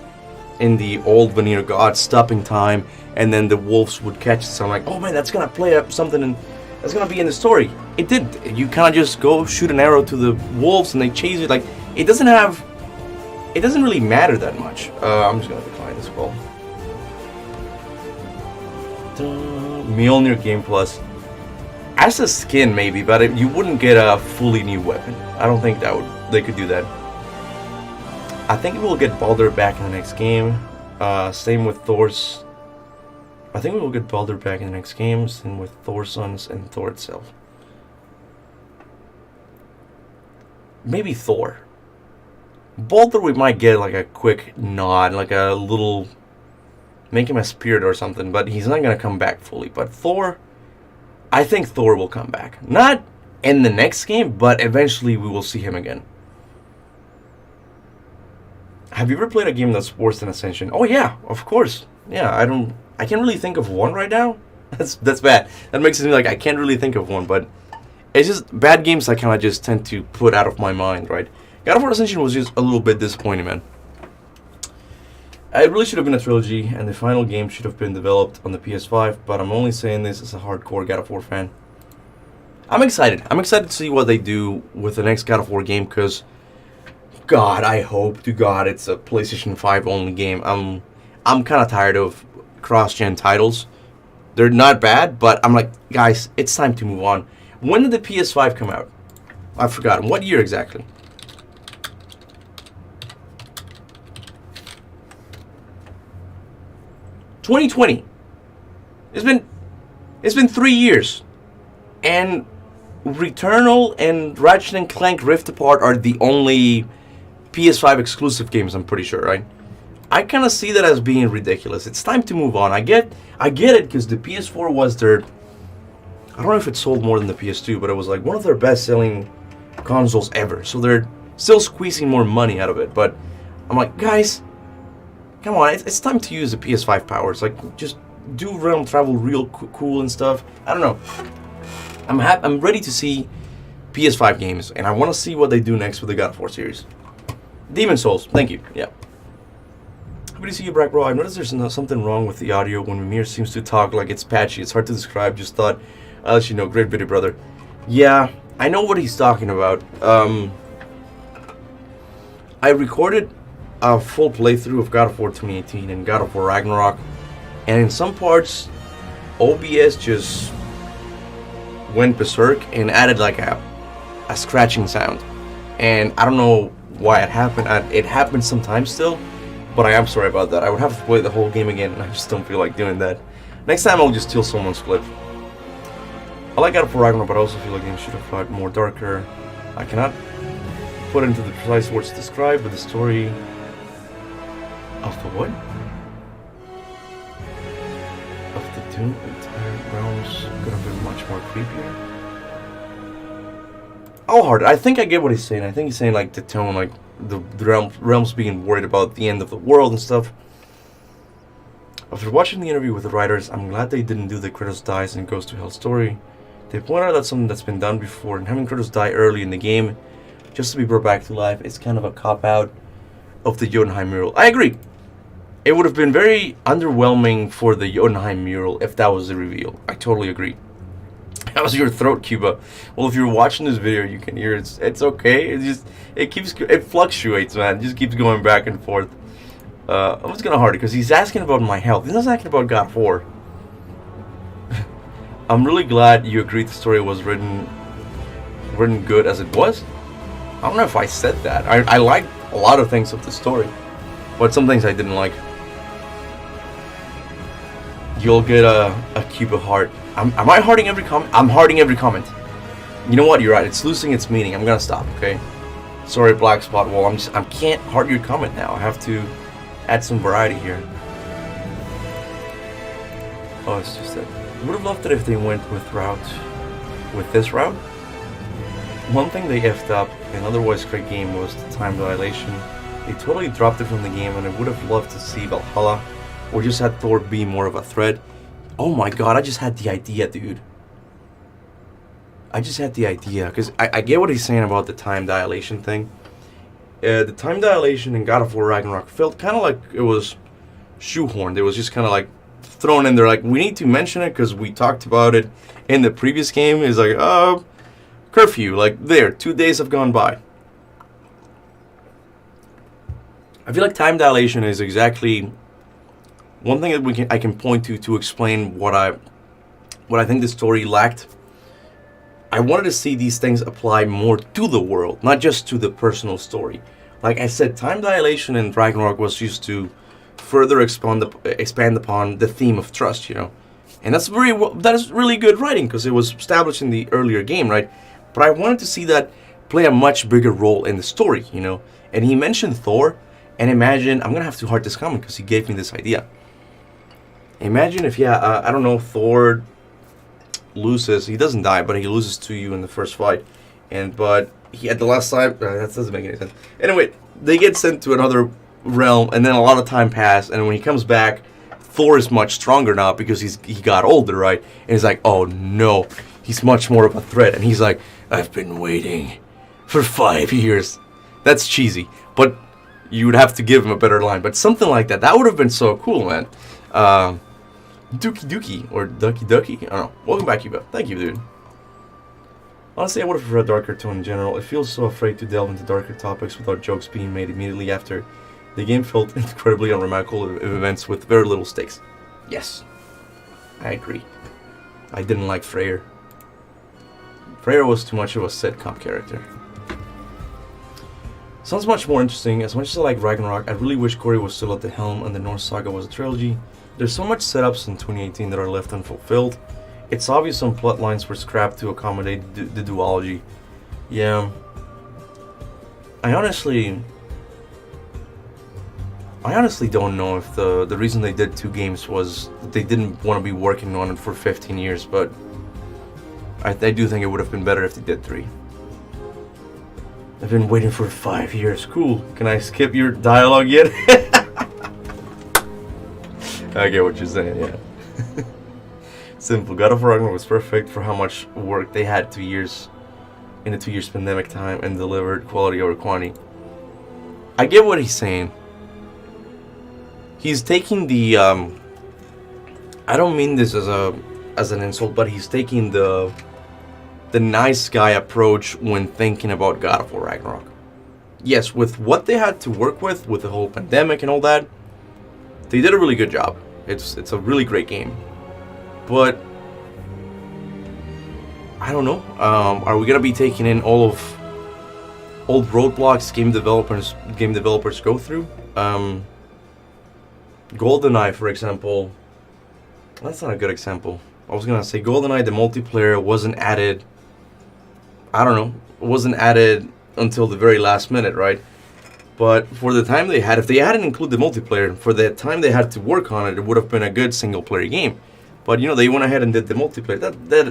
in the old Vanilla God stopping time, and then the wolves would catch it. So I'm like, oh man, that's gonna play up something, and that's gonna be in the story. It didn't. You kind of just go shoot an arrow to the wolves, and they chase it. Like, it doesn't really matter that much. I'm just gonna decline this call. Mjolnir Game Plus. As a skin, maybe, but you wouldn't get a fully new weapon. I don't think they could do that. I think we will get Baldur back in the next game. Same with Thor's. I think we will get Baldur back in the next game. Same with Thor's sons and Thor itself. Maybe Thor. Baldur, we might get like a quick nod, like a little, make him a spirit or something, but he's not gonna come back fully. But Thor, I think Thor will come back. Not in the next game, but eventually we will see him again. Have you ever played a game that's worse than Ascension? Oh yeah, of course. Yeah, I can't really think of one right now. That's bad. That makes it seem like I can't really think of one, but it's just bad games I kind of just tend to put out of my mind, right? God of War Ascension was just a little bit disappointing, man. It really should have been a trilogy, and the final game should have been developed on the PS5, but I'm only saying this as a hardcore God of War fan. I'm excited. I'm excited to see what they do with the next God of War game, because, God, I hope to God it's a PlayStation 5 only game. I'm kind of tired of cross-gen titles. They're not bad, but I'm like, guys, it's time to move on. When did the PS5 come out? I've forgotten. What year exactly? $2020. It's been 3 years, and Returnal and Ratchet and Clank Rift Apart are the only PS5 exclusive games, I'm pretty sure, right? I kind of see that as being ridiculous. It's time to move on. I get it, because the PS4 was their, I don't know if it sold more than the PS2, but it was like one of their best-selling consoles ever. So they're still squeezing more money out of it. But I'm like, guys, come on, it's time to use the PS5 powers. Like, just do realm travel real cool and stuff. I don't know. I'm ready to see PS5 games, and I want to see what they do next with the God of War series. Demon Souls, thank you. Yeah. Happy to see you, Brack Bro. I noticed there's something wrong with the audio when Mimir seems to talk like it's patchy. It's hard to describe. Just thought, I'll let you know. Great video, brother. Yeah, I know what he's talking about. I recorded a full playthrough of God of War 2018 and God of War Ragnarok, and in some parts, OBS just went berserk and added like a scratching sound. And I don't know why it happened. It happens sometimes still. But I am sorry about that. I would have to play the whole game again, and I just don't feel like doing that. Next time I'll just steal someone's clip. I like God of War Ragnarok, but I also feel like the game should have felt more darker. I cannot put into the precise words to describe, but the story of the what? Of the two entire realms could have been much more creepier. Oh, hard. I think I get what he's saying. I think he's saying like the tone, like the realms being worried about the end of the world and stuff. After watching the interview with the writers, I'm glad they didn't do the Kratos dies and goes to hell story. They point out that's something that's been done before, and having Kratos die early in the game just to be brought back to life is kind of a cop-out of the Jotunheim mural. I agree. It would have been very underwhelming for the Jotunheim mural if that was the reveal. I totally agree. How's your throat, Kuba? Well, if you're watching this video, you can hear it's okay. It fluctuates, man. It just keeps going back and forth. I'm just gonna hard it because he's asking about my health. He's not asking about God of War. I'm really glad you agreed the story was written good as it was. I don't know if I said that. I liked a lot of things of the story, but some things I didn't like. You'll get a Cuba heart. Am I hearting every comment? I'm hearting every comment. You know what? You're right. It's losing its meaning. I'm gonna stop. Okay. Sorry, Black Spot Wall. I can't heart your comment now. I have to add some variety here. Oh, it's just that. Would have loved it if they went with this route. One thing they effed up, an otherwise great game, was the time dilation. They totally dropped it from the game, and I would have loved to see Valhalla, or just had Thor be more of a threat. Oh my god, I just had the idea, dude. I just had the idea, because I get what he's saying about the time dilation thing. The time dilation in God of War Ragnarok felt kind of like it was shoehorned. It was just kind of like thrown in there, like, we need to mention it because we talked about it in the previous game. It's like, curfew, like, there, 2 days have gone by. I feel like time dilation is exactly one thing that I can point to explain what I think the story lacked. I wanted to see these things apply more to the world, not just to the personal story. Like I said, time dilation in Ragnarok was used to further expand upon the theme of trust, you know, and that is really good writing because it was established in the earlier game, right? But I wanted to see that play a much bigger role in the story, you know. And he mentioned Thor, and imagine, I'm gonna have to heart this comment because he gave me this idea. Imagine if, I don't know, Thor loses. He doesn't die, but he loses to you in the first fight. But he at the last time, that doesn't make any sense. Anyway, they get sent to another realm, and then a lot of time passed. And when he comes back, Thor is much stronger now because he got older, right? And he's like, oh no, he's much more of a threat. And he's like, I've been waiting for 5 years. That's cheesy, but you would have to give him a better line. But something like that would have been so cool, man. Dookie Dookie, or Ducky Ducky, I don't know. Welcome back, Cuba. Thank you, dude. Honestly, I would have preferred a darker tone in general. It feels so afraid to delve into darker topics without jokes being made immediately after. The game felt incredibly unremarkable events with very little stakes. Yes, I agree. I didn't like Freyr. Freyr was too much of a sitcom character. Sounds much more interesting. As much as I like Ragnarok, I really wish Corey was still at the helm and the Norse Saga was a trilogy. There's so much setups in 2018 that are left unfulfilled. It's obvious some plot lines were scrapped to accommodate the duology. Yeah. I honestly don't know if the reason they did 2 games was that they didn't want to be working on it for 15 years, but I do think it would have been better if they did 3. I've been waiting for 5 years. Cool. Can I skip your dialogue yet? I get what you're saying, yeah. Simple. God of Ragnarok was perfect for how much work they had 2 years in the 2 years pandemic time and delivered quality over quantity. I get what he's saying. He's taking the I don't mean this as an insult, but he's taking the nice guy approach when thinking about God of War Ragnarok. Yes, with what they had to work with the whole pandemic and all that, they did a really good job. It's a really great game. But I don't know. Are we gonna be taking in all roadblocks game developers go through? GoldenEye, for example. That's not a good example. I was gonna say GoldenEye, the multiplayer wasn't added. I don't know. It wasn't added until the very last minute, right? But for the time they had, if they hadn't included the multiplayer, for the time they had to work on it, it would have been a good single player game. But they went ahead and did the multiplayer.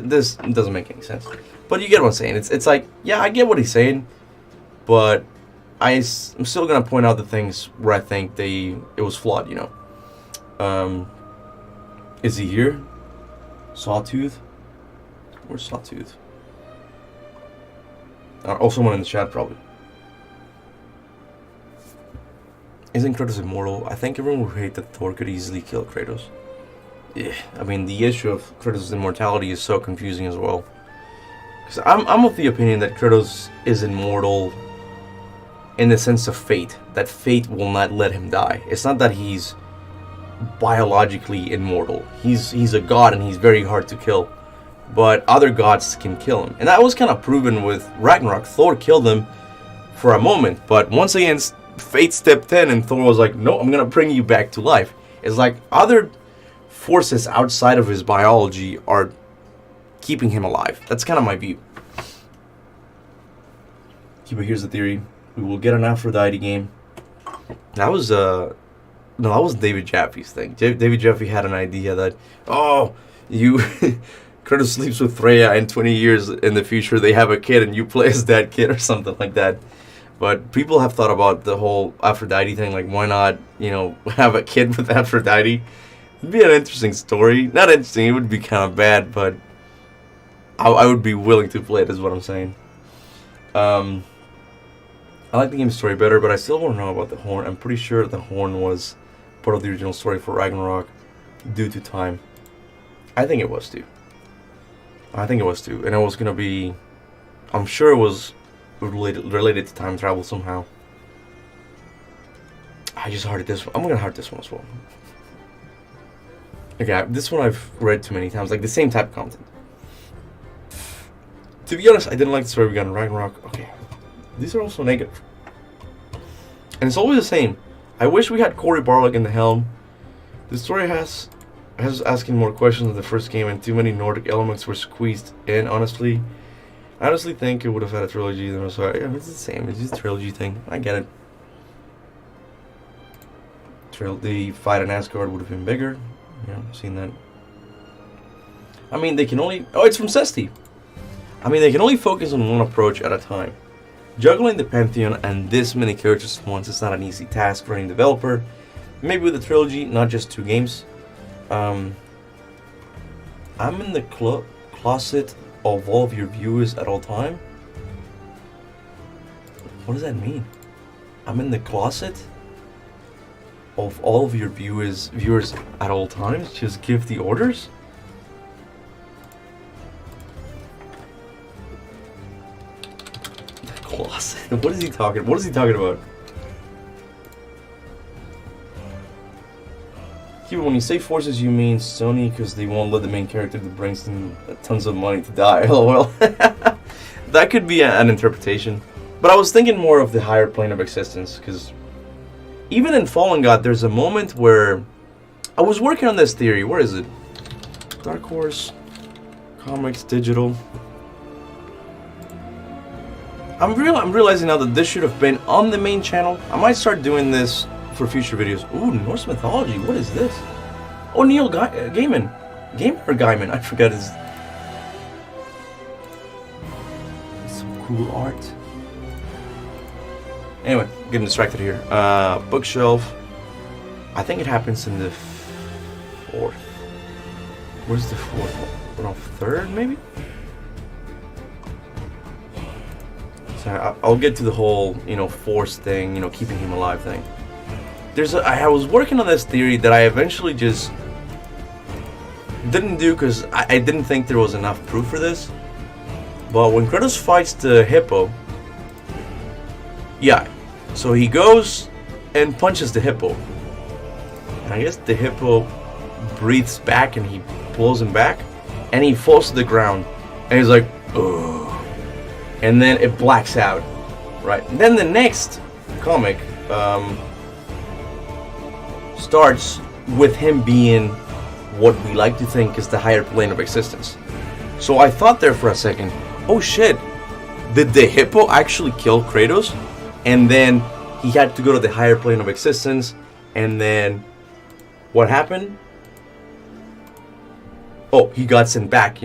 This doesn't make any sense. But you get what I'm saying. It's like, yeah, I get what he's saying, but I'm still gonna point out the things where I think it was flawed. Is he here? Sawtooth? Where's Sawtooth? Oh, someone in the chat probably. Isn't Kratos immortal? I think everyone would hate that Thor could easily kill Kratos. Yeah, I mean, the issue of Kratos' immortality is so confusing as well. Because I'm of the opinion that Kratos is immortal in the sense of fate. That fate will not let him die. It's not that he's biologically immortal. He's a god and he's very hard to kill. But other gods can kill him. And that was kind of proven with Ragnarok. Thor killed him for a moment. But once again, fate stepped in and Thor was like, no, I'm going to bring you back to life. It's like other forces outside of his biology are keeping him alive. That's kind of my view. But here's the theory. We will get an Aphrodite game. That was that was David Jaffe's thing. David Jaffe had an idea that, Kratos sleeps with Freya and 20 years in the future they have a kid and you play as that kid or something like that. But people have thought about the whole Aphrodite thing, like why not, have a kid with Aphrodite? It'd be an interesting story. Not interesting, it would be kind of bad, but I would be willing to play it, is what I'm saying. I like the game's story better, but I still want to know about the horn. I'm pretty sure the horn was part of the original story for Ragnarok due to time. I think it was too. And it was going to be... I'm sure it was related to time travel somehow. I just hearted this one. I'm going to heart this one as well. Okay, this one I've read too many times, like the same type of content. To be honest, I didn't like the story we got in Ragnarok. Okay, these are also negative. And it's always the same. I wish we had Cory Barlog in the helm. The story has asking more questions than the first game, and too many Nordic elements were squeezed in, honestly. I honestly think it would have had a trilogy. Then so yeah, it's the same. It's just a trilogy thing. I get it. The fight in Asgard would have been bigger. Yeah, I've seen that. I mean, they can only... Oh, it's from Sesti. I mean, they can only focus on one approach at a time. Juggling the Pantheon and this many characters at once is not an easy task for any developer. Maybe with a trilogy, not just 2 games. I'm in the closet of all of your viewers at all time. What does that mean? I'm in the closet of all of your viewers at all times? Just give the orders? The closet? What is he talking about? Cuba, when you say forces, you mean Sony because they won't let the main character that brings them tons of money to die. LOL. That could be an interpretation. But I was thinking more of the higher plane of existence, because even in Fallen God, there's a moment where I was working on this theory. Where is it? Dark Horse, Comics, Digital. I'm realizing now that this should have been on the main channel. I might start doing this for future videos. Ooh, Norse mythology. What is this? Oh, Neil Gaiman. Gaiman. I forgot his... Some cool art. Anyway, getting distracted here. Bookshelf. I think it happens in the fourth? Where's the fourth one? No, third, maybe? So I'll get to the whole, force thing, keeping him alive thing. I was working on this theory that I eventually just didn't do because I didn't think there was enough proof for this. But when Kratos fights the hippo, yeah, so he goes and punches the hippo. And I guess the hippo breathes back and he pulls him back, and he falls to the ground, and he's like, ugh. And then it blacks out, right? And then the next comic starts with him being what we like to think is the higher plane of existence. So I thought there for a second, oh shit, did the hippo actually kill Kratos? And then he had to go to the higher plane of existence, and then what happened? Oh, he got sent back,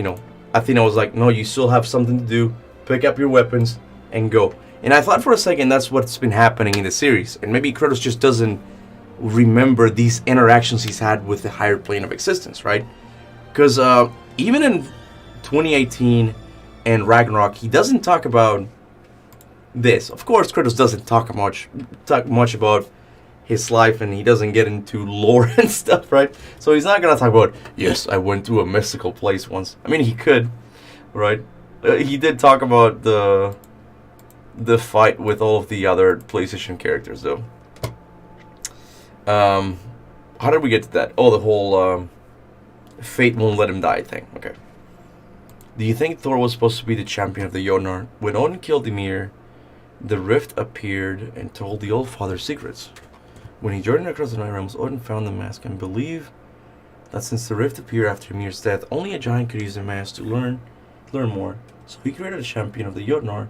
Athena was like, no, you still have something to do. Pick up your weapons and go. And I thought for a second that's what's been happening in the series. And maybe Kratos just doesn't remember these interactions he's had with the higher plane of existence, right? Because even in 2018 and Ragnarok, he doesn't talk about this. Of course, Kratos doesn't talk much about his life, and he doesn't get into lore and stuff, right? So he's not gonna talk about, yes, I went to a mystical place once. I mean, he could, right? He did talk about the fight with all of the other PlayStation characters, though. How did we get to that? Oh, the whole fate won't let him die thing. Okay. Do you think Thor was supposed to be the champion of the Jotnar? When Odin killed Ymir, the rift appeared and told the Old Father secrets. When he journeyed across the Nine Realms, Odin found the mask and believed that since the rift appeared after Ymir's death, only a giant could use the mask to learn more. So he created a champion of the Jotnar,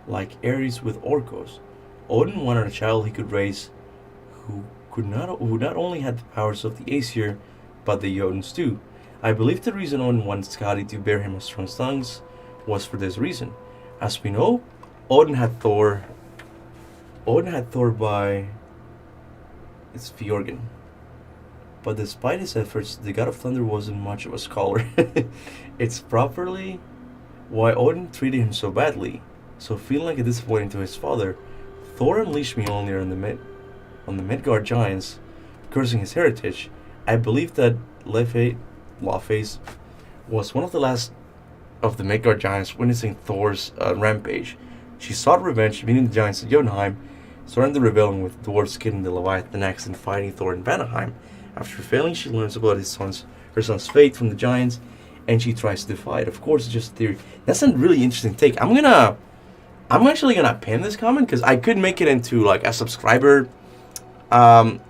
like Ares with Orcos. Odin wanted a child he could raise who not only had the powers of the Aesir, but the Jotuns too. I believe the reason Odin wanted Skadi to bear him a strong sons was for this reason. As we know, Odin had Thor by it's Fjorgen. But despite his efforts, the god of thunder wasn't much of a scholar. It's properly why Odin treated him so badly. So feeling like a disappointment to his father, Thor unleashed Mjolnir on the Midgard giants, cursing his heritage. I believe that Laufey's was one of the last of the Midgard giants witnessing Thor's rampage. She sought revenge, meeting the giants at Jotunheim, starting the rebellion with dwarves killing the Leviathan axe and fighting Thor in Vanaheim. After failing, she learns about her son's fate from the giants, and she tries to fight. Of course, it's just a theory. That's a really interesting take. I'm actually gonna pin this comment because I could make it into like a subscriber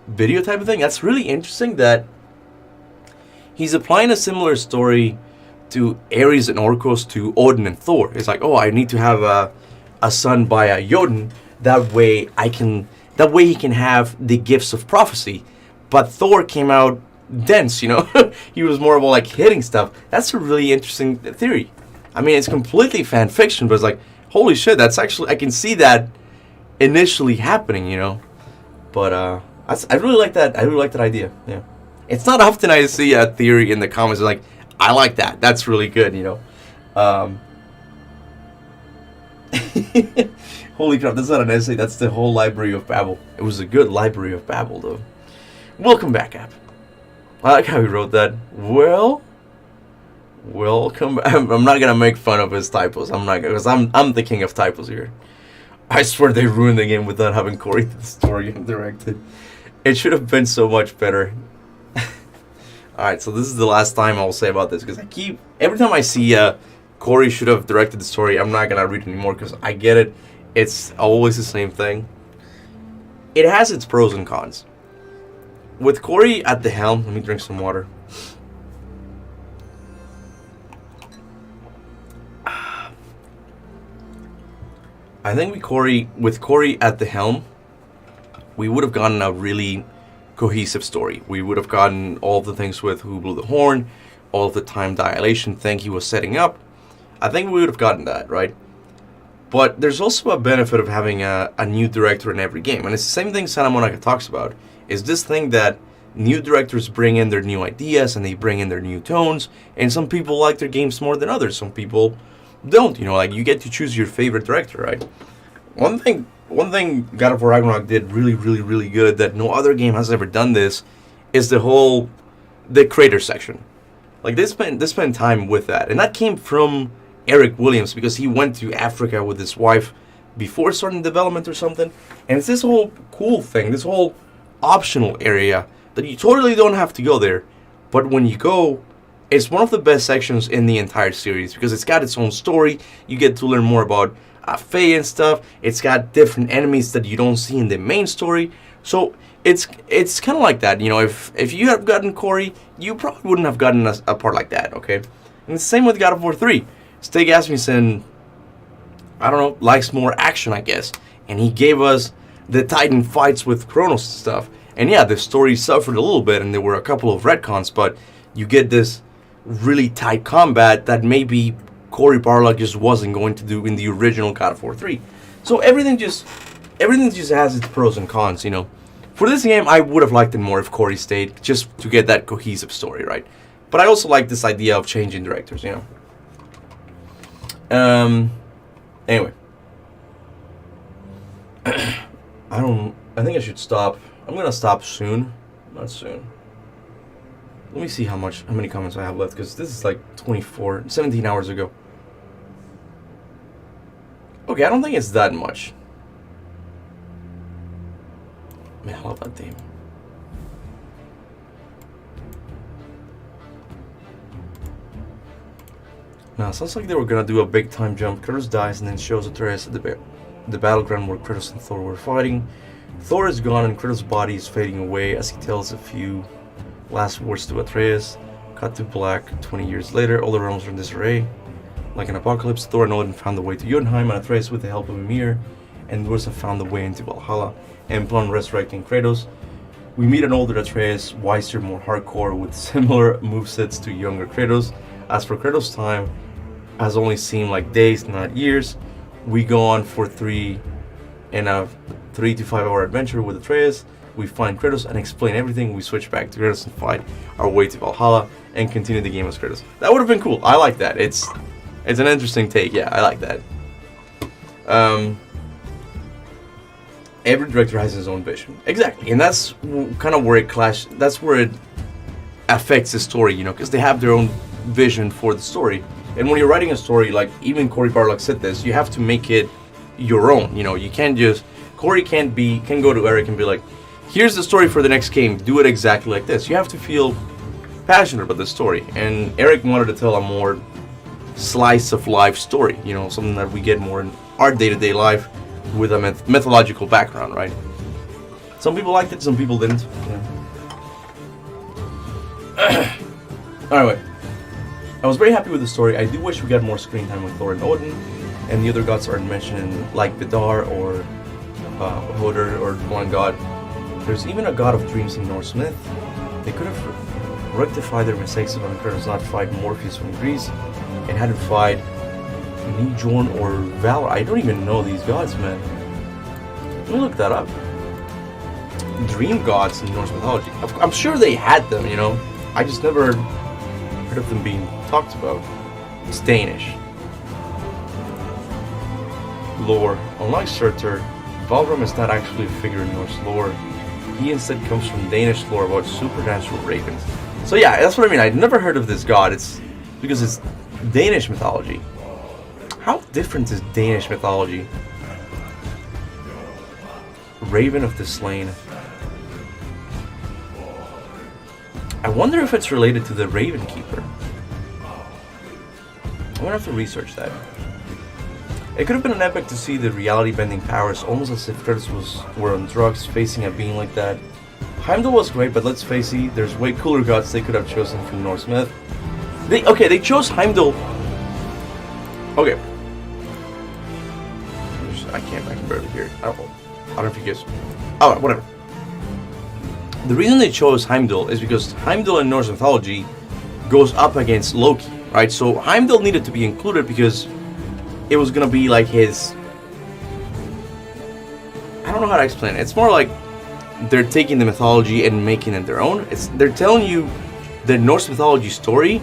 video type of thing. That's really interesting that he's applying a similar story to Ares and Orcos to Odin and Thor. It's like, oh, I need to have a son by a Jotun. That way he can have the gifts of prophecy. But Thor came out dense, he was more about like hitting stuff. That's a really interesting theory. I mean, it's completely fan fiction, but it's like, holy shit, that's actually, I can see that initially happening, But I really like that. I really like that idea. Yeah, it's not often I see a theory in the comments like, I like that. That's really good. Holy crap! That's not an essay. That's the whole Library of Babel. It was a good Library of Babel, though. Welcome back, app. I like how he wrote that. Welcome. I'm not gonna make fun of his typos. I'm not because I'm the king of typos here. I swear they ruined the game without having Corey to the story and directed. It should have been so much better. Alright, so this is the last time I'll say about this because every time I see Corey should have directed the story, I'm not gonna read it anymore because I get it. It's always the same thing. It has its pros and cons. With Corey at the helm, let me drink some water. I think with Corey at the helm, we would have gotten a really cohesive story. We would have gotten all the things with who blew the horn, all of the time dilation thing he was setting up. I think we would have gotten that, right? But there's also a benefit of having a new director in every game. And it's the same thing Santa Monica talks about. Is this thing that new directors bring in their new ideas and they bring in their new tones, and some people like their games more than others. Some people don't, you know, like you get to choose your favorite director, right? One thing God of War Ragnarok did really good that no other game has ever done this is the creator section. Like they spent time with that, and that came from Eric Williams because he went to Africa with his wife before starting development or something, and it's this whole cool thing, this whole optional area that you totally don't have to go there, but when you go, it's one of the best sections in the entire series because it's got its own story. You get to learn more about Faye and stuff. It's got different enemies that you don't see in the main story, so it's kind of like that, you know. If you had gotten Corey, you probably wouldn't have gotten a part like that, okay? And the same with God of War 3. Stig Asmussen, I don't know, likes more action, I guess, and he gave us the Titan fights with Kronos and stuff. And yeah, the story suffered a little bit, and there were a couple of retcons, but you get this really tight combat that maybe Cory Barlog just wasn't going to do in the original God of War 3. So everything just has its pros and cons, you know. For this game, I would have liked it more if Corey stayed, just to get that cohesive story, right? But I also like this idea of changing directors, you know. Anyway. I think I should stop. I'm gonna stop soon. Not soon. Let me see how many comments I have left, because this is like 17 hours ago. Okay, I don't think it's that much. Man, I love that theme. Now, sounds like they were gonna do a big time jump. Kratos dies and then shows Atreus at the battleground where Kratos and Thor were fighting. Thor is gone and Kratos' body is fading away as he tells a few last words to Atreus. Cut to black. 20 years later, all the realms are in disarray. Like an apocalypse, Thor and Odin found the way to Jotunheim, and Atreus, with the help of Ymir and Dwarves, have found the way into Valhalla and plan on resurrecting Kratos. We meet an older Atreus, wiser, more hardcore, with similar movesets to younger Kratos. As for Kratos' time has only seemed like days, not years. We go on for 3 to 5 hour adventure with Atreus. We find Kratos and explain everything. We switch back to Kratos and fight our way to Valhalla and continue the game as Kratos. That would have been cool. I like that. It's an interesting take. Yeah, I like that. Every director has his own vision. Exactly. And that's kind of where it clashes. That's where it affects the story, you know, because they have their own vision for the story. And when you're writing a story, like even Cory Barlog said this, you have to make it your own. You know, you can't just... Cory can go to Eric and be like, here's the story for the next game, do it exactly like this. You have to feel passionate about the story. And Eric wanted to tell a more slice of life story, you know, something that we get more in our day-to-day life with a mythological background, right? Some people liked it, some people didn't. Yeah. Anyway, I was very happy with the story. I do wish we got more screen time with Thor and Odin, and the other gods aren't mentioned, like Vidar or Hodor or one god. There's even a god of dreams in Norse myth. They could have rectified their mistakes of Kratos not fight Morpheus from Greece and had to fight Njorn or Valor. I don't even know these gods, man. Let me look that up. Dream gods in Norse mythology. I'm sure they had them, you know. I just never heard of them being talked about. It's Danish. Lore. Unlike Surtur, Valgrim is not actually a figure in Norse lore. He instead comes from Danish lore about supernatural ravens. So yeah, that's what I mean. I'd never heard of this god. It's because it's Danish mythology. How different is Danish mythology? Raven of the Slain. I wonder if it's related to the Raven Keeper. I'm gonna have to research that. It could have been an epic to see the reality-bending powers, almost as if Kratos were on drugs, facing a being like that. Heimdall was great, but let's face it, there's way cooler gods they could have chosen from Norse myth. They chose Heimdall. Okay. I can barely hear it. I don't know if you guys... Oh, whatever. The reason they chose Heimdall is because Heimdall in Norse mythology goes up against Loki, right? So Heimdall needed to be included because it was gonna be like his... I don't know how to explain it. It's more like they're taking the mythology and making it their own. They're telling you the Norse mythology story,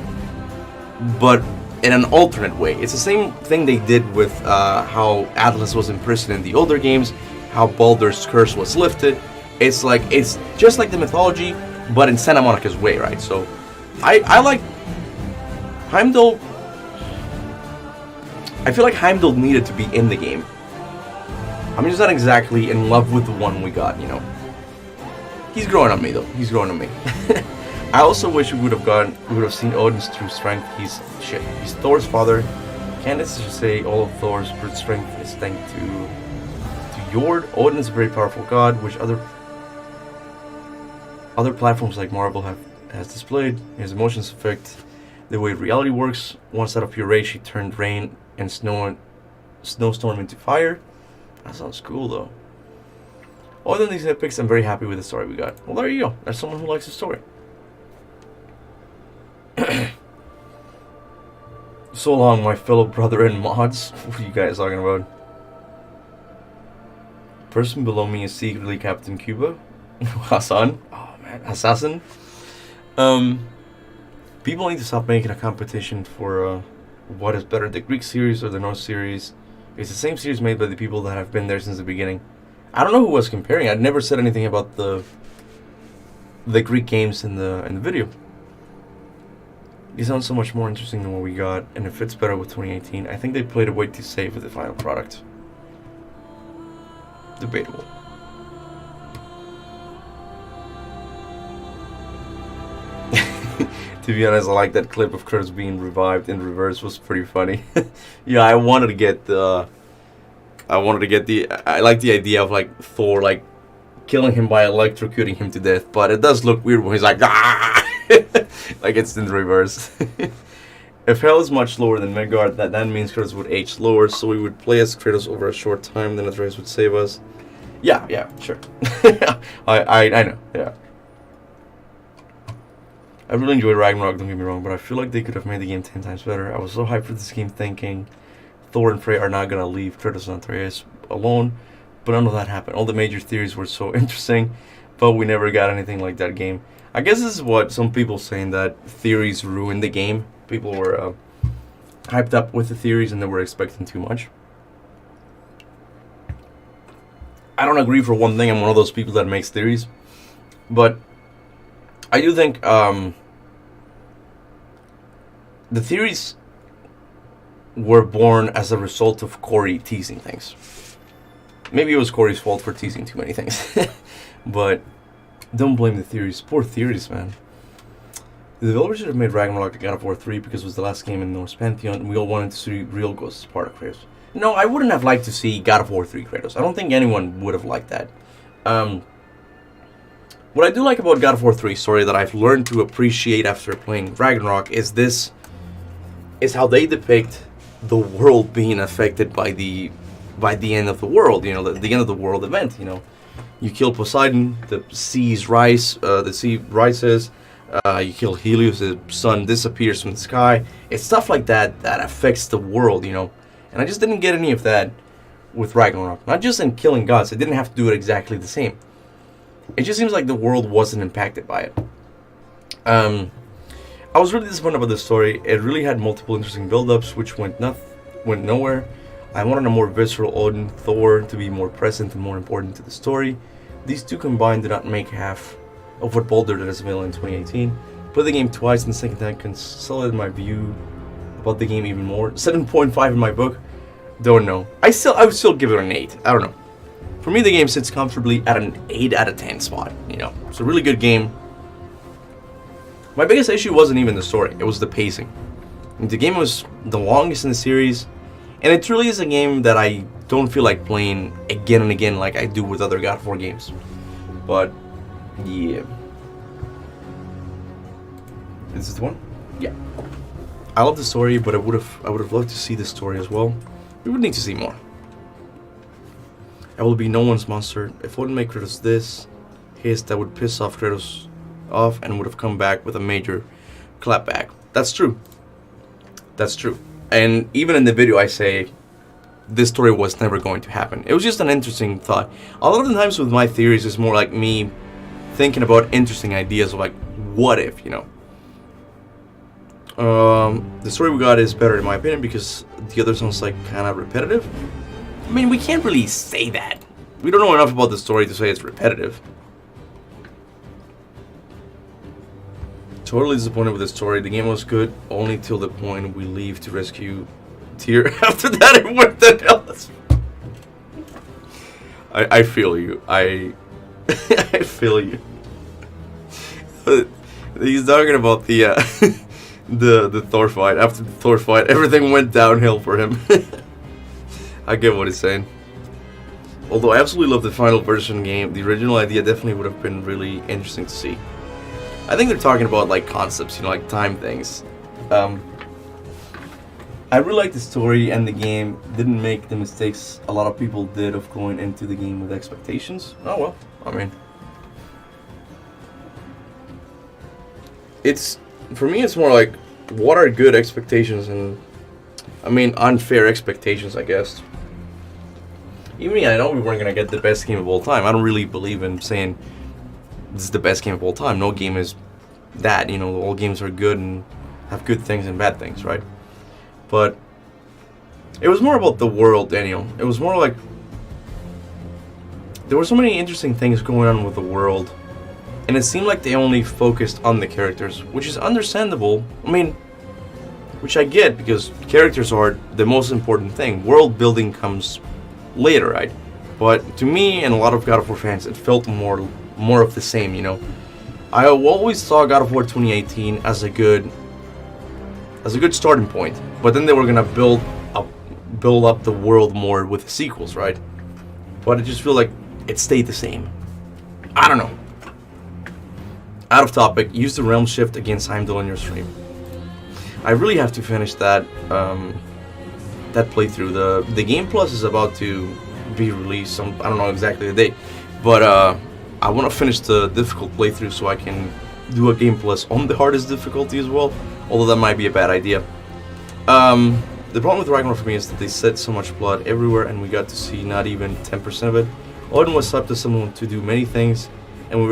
but in an alternate way. It's the same thing they did with how Atlas was imprisoned in the older games, how Baldur's curse was lifted. It's just like the mythology, but in Santa Monica's way, right? So I like Heimdall. I feel like Heimdall needed to be in the game. I'm just not exactly in love with the one we got, you know. He's growing on me though. He's growing on me. I also wish we would have seen Odin's true strength. He's Thor's father. Candace should say all of Thor's brute strength is thanks to Jord. Odin is a very powerful god, which other platforms like Marvel has displayed. His emotions affect the way reality works. Once out of pure rage, he turned rain and snowstorm into fire. That sounds cool though. Other than these epics, I'm very happy with the story we got. Well, there you go. That's someone who likes the story. So long, my fellow brother and mods. What are you guys talking about? Person below me is secretly Captain Kuba. Hassan. Oh man, assassin. People need to stop making a competition for what is better, the Greek series or the Norse series. It's the same series made by the people that have been there since the beginning. I don't know who was comparing. I'd never said anything about the Greek games in the video. These sound so much more interesting than what we got, and it fits better with 2018. I think they played it way too safe with the final product. Debatable. To be honest, I like that clip of Kurtz being revived in reverse. Was pretty funny. Yeah, I like the idea of like Thor like killing him by electrocuting him to death, but it does look weird when he's like ah! Like it's in reverse. If Hell is much lower than Midgard, that means Kratos would age slower, so we would play as Kratos over a short time, then Atreus would save us. Yeah, sure. I know, yeah. I really enjoyed Ragnarok, don't get me wrong, but I feel like they could have made the game 10 times better. I was so hyped for this game thinking Thor and Freyr are not gonna leave Kratos and Atreus alone, but none of that happened. All the major theories were so interesting, but we never got anything like that game. I guess this is what some people saying, that theories ruin the game. People were hyped up with the theories and they were expecting too much. I don't agree for one thing. I'm one of those people that makes theories, but I do think the theories were born as a result of Corey teasing things. Maybe it was Corey's fault for teasing too many things, but don't blame the theories. Poor theories, man. The developers should have made Ragnarok God of War 3 because it was the last game in Norse Pantheon and we all wanted to see real ghosts as part of Kratos. No, I wouldn't have liked to see God of War 3 Kratos. I don't think anyone would have liked that. What I do like about God of War 3 story that I've learned to appreciate after playing Ragnarok is how they depict the world being affected by the end of the world, you know, the end of the world event, you know. You kill Poseidon, the sea rises, you kill Helios, the sun disappears from the sky. It's stuff like that that affects the world, you know. And I just didn't get any of that with Ragnarok. Not just in killing gods, I didn't have to do it exactly the same. It just seems like the world wasn't impacted by it. I was really disappointed about this story. It really had multiple interesting build-ups, which went nowhere. I wanted a more visceral Odin, Thor to be more present and more important to the story. These two combined did not make half of what Baldur did as a villain in 2018. Played the game twice and the second time consolidated my view about the game even more. 7.5 in my book. Don't know. I would still give it an 8. I don't know. For me, the game sits comfortably at an 8 out of 10 spot. You know, it's a really good game. My biggest issue wasn't even the story. It was the pacing. The game was the longest in the series. And it truly is a game that I don't feel like playing again and again like I do with other God of War games. But, yeah. Is this the one? Yeah. I love the story, but I would have loved to see this story as well. We would need to see more. I will be no one's monster. If I wouldn't make Kratos that would piss off Kratos off and would have come back with a major clapback. That's true. That's true. And even in the video I say this story was never going to happen. It was just an interesting thought. A lot of the times with my theories, it's more like me thinking about interesting ideas of like, what if, you know? The story we got is better in my opinion because the other sounds like kind of repetitive. I mean, we can't really say that. We don't know enough about the story to say it's repetitive. Totally disappointed with the story. The game was good only till the point we leave to rescue Tyr. After that, it went to hell. I feel you. I feel you. He's talking about the the Thor fight. After the Thor fight, everything went downhill for him. I get what he's saying. Although I absolutely love the final version game, the original idea definitely would have been really interesting to see. I think they're talking about like concepts, you know, like time things. I really like the story, and the game didn't make the mistakes a lot of people did of going into the game with expectations. Oh well, I mean, it's for me. It's more like what are good expectations, and I mean unfair expectations, I guess. Even me, I know we weren't gonna get the best game of all time. I don't really believe in saying this is the best game of all time. No game is that. You know, all games are good and have good things and bad things, right? But it was more about the world, Daniel. It was more like there were so many interesting things going on with the world, and it seemed like they only focused on the characters, which is understandable. I mean, which I get because characters are the most important thing. World building comes later, right? But to me and a lot of God of War fans, it felt more of the same, you know. I always saw God of War 2018 as a good starting point, but then they were gonna build up the world more with the sequels, right? But I just feel like it stayed the same. I don't know. Out of topic. Use the realm shift against Heimdall on your stream. I really have to finish that that playthrough. The Game Plus is about to be released. I don't know exactly the date, but I want to finish the difficult playthrough so I can do a Game Plus on the hardest difficulty as well. Although that might be a bad idea. The problem with Ragnarok for me is that they said so much blood everywhere, and we got to see not even 10% of it. Odin was up to someone to do many things, and we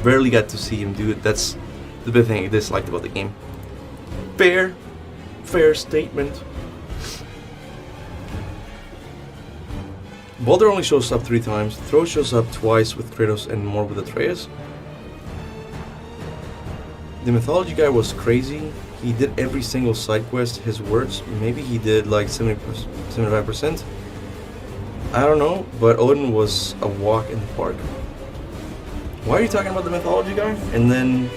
rarely got to see him do it. That's the big thing I disliked about the game. Fair statement. Baldur only shows up 3 times. Thor shows up twice with Kratos and more with Atreus. The mythology guy was crazy. He did every single side quest, his words. Maybe he did like 75%. I don't know, but Odin was a walk in the park. Why are you talking about the mythology guy? And then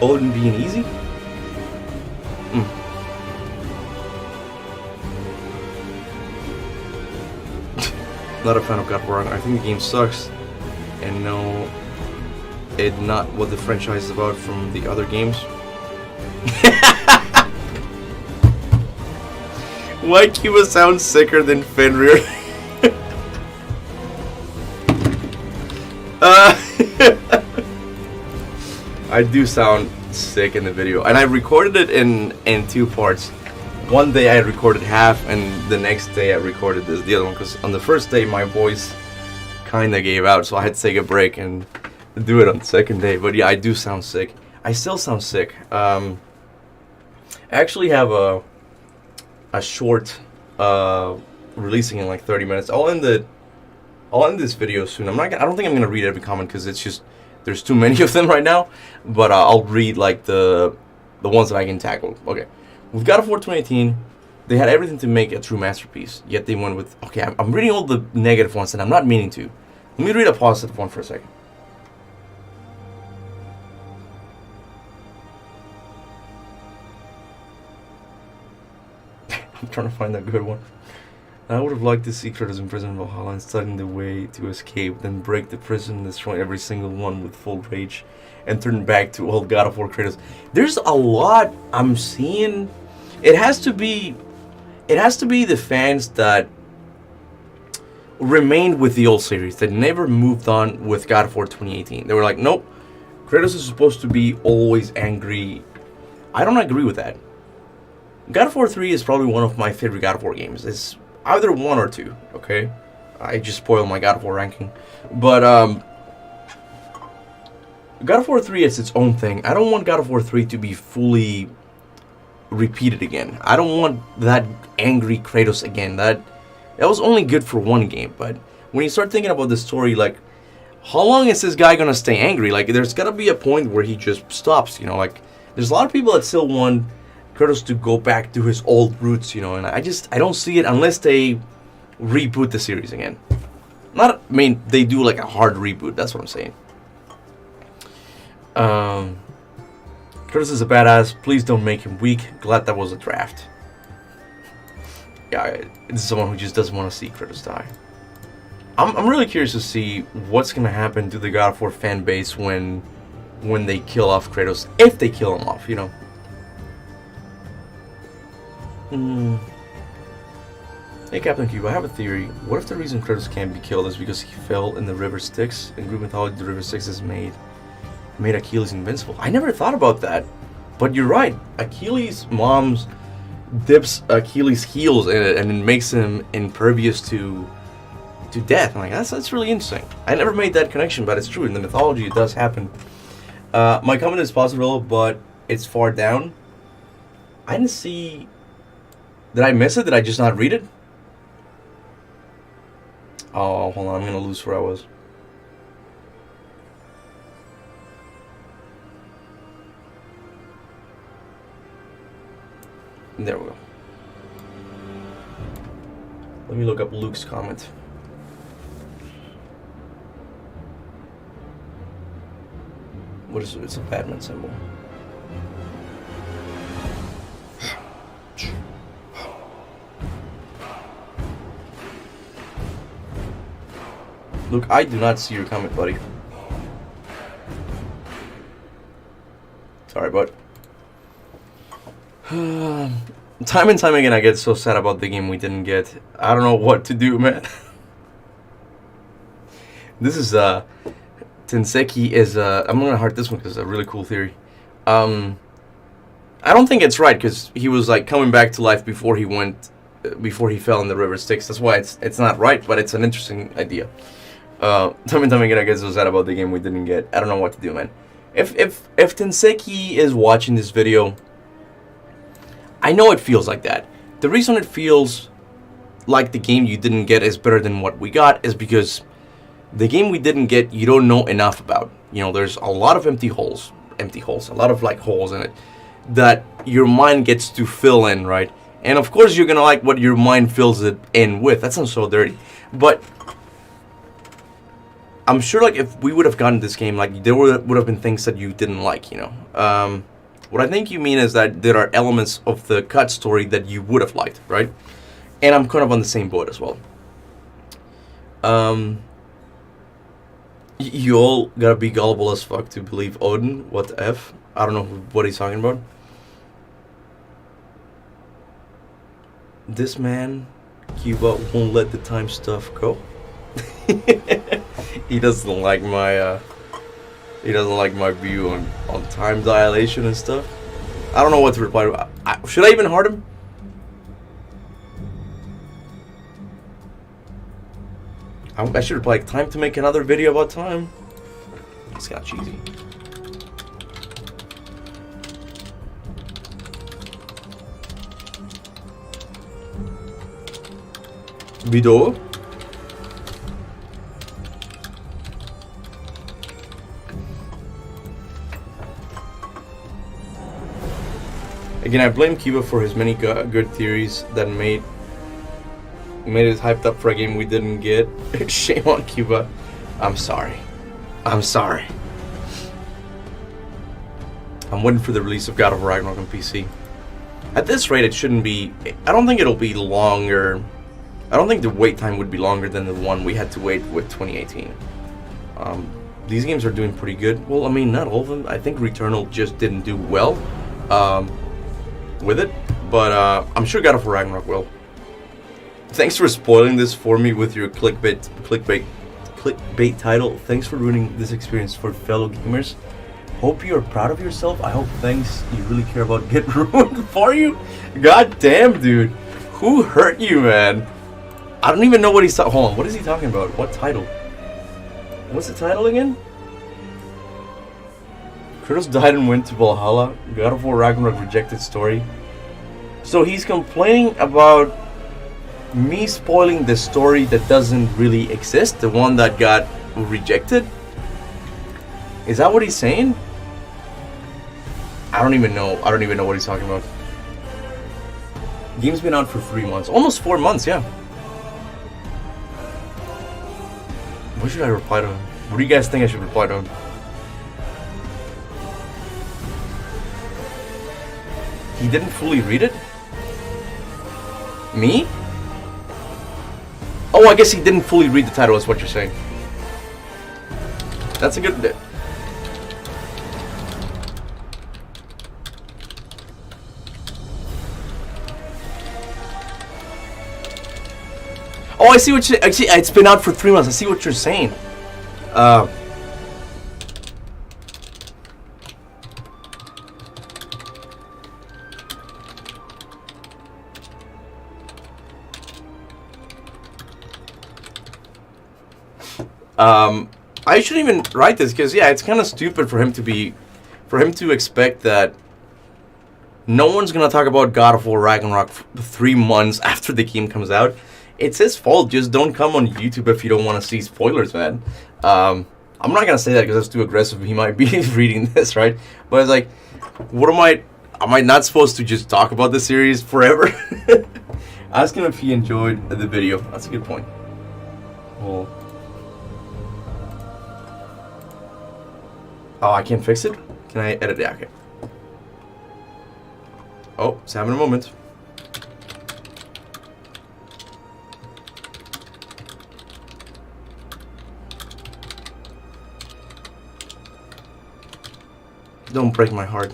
Odin being easy? Not a fan of God of War. I think the game sucks. And no, it's not what the franchise is about from the other games. Why Kuba sounds sicker than Fenrir? I do sound sick in the video, and I recorded it in 2 parts. One day I recorded half, and the next day I recorded the other one, because on the first day my voice kinda gave out, so I had to take a break and do it on the second day. But yeah, I do sound sick. I still sound sick. I actually have a short releasing in like 30 minutes. I'll end this video soon. I don't think I'm gonna read every comment because it's just there's too many of them right now. But I'll read like the ones that I can tackle. Okay, with God of War 2018, they had everything to make a true masterpiece. Yet they went with I'm reading all the negative ones, and I'm not meaning to. Let me read a positive one for a second. I'm trying to find a good one. I would have liked to see Kratos in prison in Valhalla and studying the way to escape, then break the prison, destroy every single one with full rage, and turn back to old God of War Kratos. There's a lot I'm seeing. It has to be the fans that remained with the old series, that never moved on with God of War 2018. They were like, nope, Kratos is supposed to be always angry. I don't agree with that. God of War 3 is probably one of my favorite God of War games. either 1 or 2. Okay, I just spoiled my God of War ranking, but God of War 3 is its own thing. I don't want God of War 3 to be fully repeated again. I don't want that angry Kratos again. That was only good for one game, but when you start thinking about the story, like, how long is this guy gonna stay angry? Like, there's gotta be a point where he just stops, you know? Like, there's a lot of people that still want Kratos to go back to his old roots, you know? And I don't see it unless they reboot the series again. I mean, they do like a hard reboot, that's what I'm saying. Kratos is a badass. Please don't make him weak. Glad that was a draft. Yeah, it's someone who just doesn't want to see Kratos die. I'm really curious to see what's gonna happen to the God of War fan base when they kill off Kratos, if they kill him off, you know. Hey Captain Cuba, I have a theory. What if the reason Kratos can't be killed is because he fell in the river Styx? In Greek mythology, the river Styx is made Achilles invincible. I never thought about that, but you're right. Achilles' mom's dips Achilles' heels in it, and it makes him impervious to death. I'm like, that's really interesting. I never made that connection, but it's true. In the mythology, it does happen. My comment is possible, but it's far down. I didn't see. Did I miss it? Did I just not read it? Oh, hold on. I'm gonna lose where I was. There we go. Let me look up Luke's comment. What is it? It's a Batman symbol. Luke, I do not see your comment, buddy. Sorry, bud. Time and time again, I get so sad about the game we didn't get. I don't know what to do, man. This is Tenseki is I'm gonna heart this one because it's a really cool theory. I don't think it's right because he was like coming back to life before he fell in the river Styx. That's why it's not right, but it's an interesting idea. Time and time again, I get so sad about the game we didn't get. I don't know what to do, man. If Tenseki is watching this video, I know it feels like that. The reason it feels like the game you didn't get is better than what we got is because the game we didn't get, you don't know enough about. You know, there's a lot of empty holes, a lot of like holes in it that your mind gets to fill in, right? And of course you're gonna like what your mind fills it in with. That sounds so dirty, but I'm sure like if we would have gotten this game, like there would have been things that you didn't like, you know. What I think you mean is that there are elements of the cut story that you would have liked, right? And I'm kind of on the same boat as well. You all gotta be gullible as fuck to believe Odin. What the F? I don't know what he's talking about. This man, Cuba, won't let the time stuff go. He doesn't like my view on time dilation and stuff. I don't know what to reply to. Should I even heart him? I should reply, time to make another video about time. It's kind of cheesy. Video. Again, I blame Kuba for his many good theories that made it hyped up for a game we didn't get. Shame on Kuba. I'm sorry. I'm waiting for the release of God of War Ragnarok on PC. At this rate, it shouldn't be. I don't think it'll be longer. I don't think the wait time would be longer than the one we had to wait with 2018. These games are doing pretty good. Well, I mean, not all of them. I think Returnal just didn't do well with it, but I'm sure God of War Ragnarok will. Thanks for spoiling this for me with your clickbait title. Thanks for ruining this experience for fellow gamers. Hope you're proud of yourself. I hope things you really care about get ruined for you. God damn, dude. Who hurt you, man? I don't even know what he's talking. Hold on, what is he talking about? What title? What's the title again? Kratos died and went to Valhalla. God of War Ragnarok rejected story. So he's complaining about me spoiling the story that doesn't really exist, the one that got rejected. Is that what he's saying? I don't even know. I don't even know what he's talking about. Game's been out for 3 months, almost 4 months. Yeah. What should I reply to him? What do you guys think I should reply to him? He didn't fully read it? Me? Oh, I guess he didn't fully read the title, is what you're saying. That's a good... Oh, I see what you... Actually, it's been out for 3 months. I see what you're saying. I shouldn't even write this because, yeah, it's kind of stupid for him to expect that no one's gonna talk about God of War Ragnarok 3 months after the game comes out. It's his fault. Just don't come on YouTube if you don't want to see spoilers, man. I'm not gonna say that because that's too aggressive. He might be reading this, right? But it's like, what am I not supposed to just talk about the series forever? Ask him if he enjoyed the video. That's a good point. Well, oh, I can't fix it? Can I edit it? Yeah, okay. Oh, it's having a moment. Don't break my heart.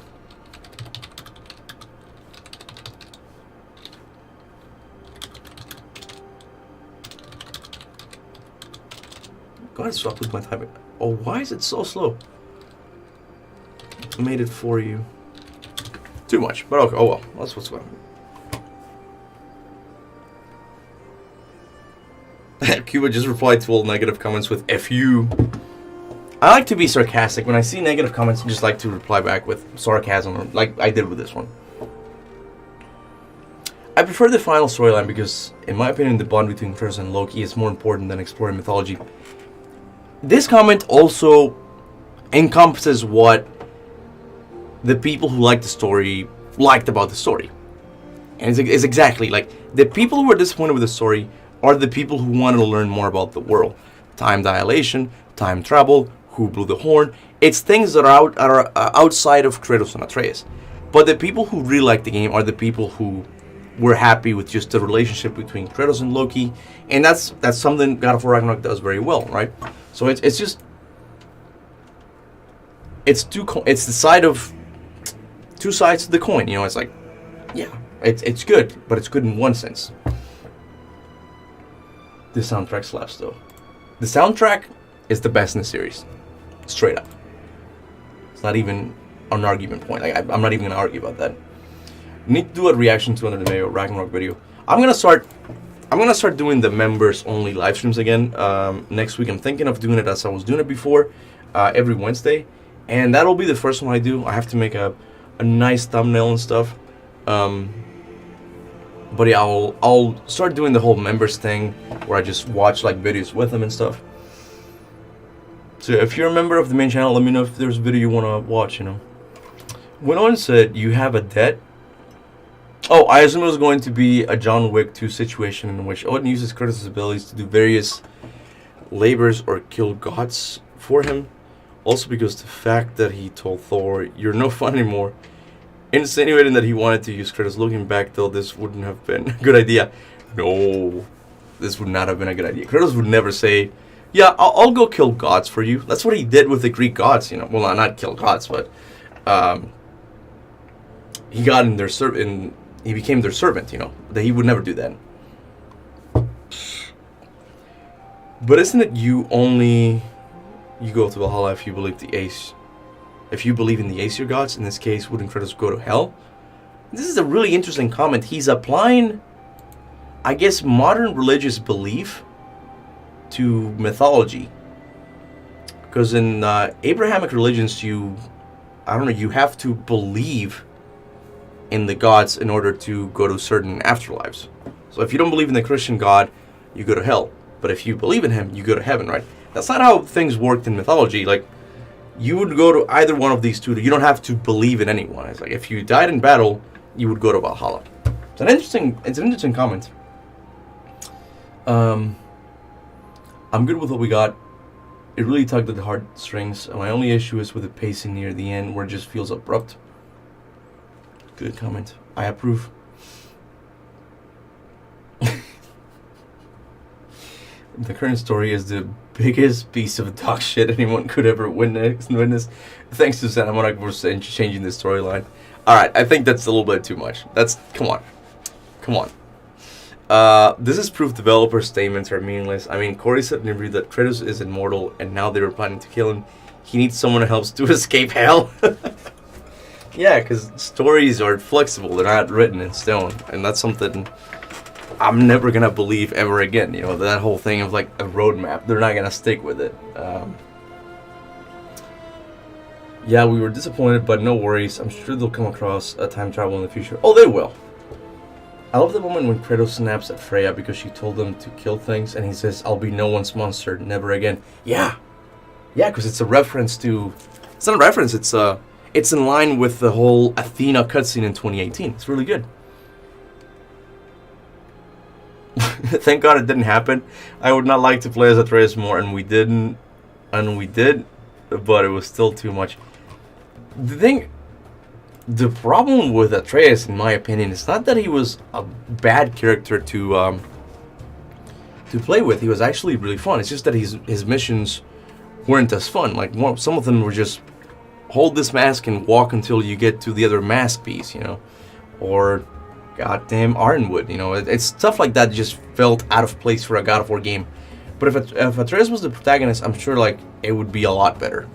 Gotta swap with my typing. Oh, why is it so slow? Made it for you. Too much, but okay. Oh well, that's what's going on. Kuba just replied to all negative comments with "fu." I like to be sarcastic. When I see negative comments, I just like to reply back with sarcasm, or like I did with this one. I prefer the final storyline because, in my opinion, the bond between Kratos and Loki is more important than exploring mythology. This comment also encompasses what the people who liked the story liked about the story. And it's exactly like the people who were disappointed with the story are the people who wanted to learn more about the world. Time dilation, time travel, who blew the horn. It's things that are outside of Kratos and Atreus. But the people who really like the game are the people who were happy with just the relationship between Kratos and Loki. And that's something God of War Ragnarok does very well, right? So it's just... It's the side of... two sides to the coin, you know. It's like, yeah, it's good, but it's good in one sense. The soundtrack slaps though. The soundtrack is the best in the series, straight up. It's not even an argument point. Like, I'm not even gonna argue about that. Need to do a reaction to another Ragnarok video. I'm gonna start doing the members only live streams again next week. I'm thinking of doing it as I was doing it before, every Wednesday, and that'll be the first one I do. I have to make a nice thumbnail and stuff, but yeah, I'll start doing the whole members thing where I just watch like videos with them and stuff. So if you're a member of the main channel, let me know if there's a video you want to watch, you know. When on said you have a debt, oh, I assume it was going to be a John Wick 2 situation in which Odin uses Kratos' abilities to do various labors or kill gods for him. Also because the fact that he told Thor, "You're no fun anymore," insinuating that he wanted to use Kratos. Looking back, though, this wouldn't have been a good idea. No, this would not have been a good idea. Kratos would never say, "Yeah, I'll go kill gods for you." That's what he did with the Greek gods, you know. Well, not kill gods, but he got in their he became their servant, you know. That he would never do that. But isn't it you go to Valhalla if you believe if you believe in the Aesir gods? In this case, wouldn't Kratos go to hell? This is a really interesting comment. He's applying I guess, modern religious belief to mythology. Because in Abrahamic religions, you have to believe in the gods in order to go to certain afterlives. So if you don't believe in the Christian God, you go to hell. But if you believe in him, you go to heaven, right? That's not how things worked in mythology. Like, you would go to either one of these two. You don't have to believe in anyone. It's like if you died in battle, you would go to Valhalla. It's an interesting comment. I'm good with what we got. It really tugged at the heartstrings. My only issue is with the pacing near the end, where it just feels abrupt. Good comment. I approve. The current story is the biggest piece of dog shit anyone could ever witness. Thanks to Santa Monica for changing the storyline. Alright, I think that's a little bit too much. Come on. This is proof developer statements are meaningless. I mean, Corey said in the review that Kratos is immortal, and now they were planning to kill him. He needs someone who helps to escape hell. Yeah, because stories are flexible. They're not written in stone. And that's something I'm never going to believe ever again. You know, that whole thing of like a roadmap. They're not going to stick with it. Yeah, we were disappointed, but no worries. I'm sure they'll come across a time travel in the future. Oh, they will. I love the moment when Kratos snaps at Freya because she told him to kill things, and he says, "I'll be no one's monster, never again." Yeah, because it's a reference to... It's not a reference, it's in line with the whole Athena cutscene in 2018. It's really good. Thank God it didn't happen. I would not like to play as Atreus more, and we did, but it was still too much. The problem with Atreus, in my opinion, is not that he was a bad character to play with. He was actually really fun. It's just that his missions weren't as fun. Like, some of them were just hold this mask and walk until you get to the other mask piece, you know, or goddamn Ardenwood, you know. It's stuff like that just felt out of place for a God of War game. But if Atreus was the protagonist, I'm sure like it would be a lot better.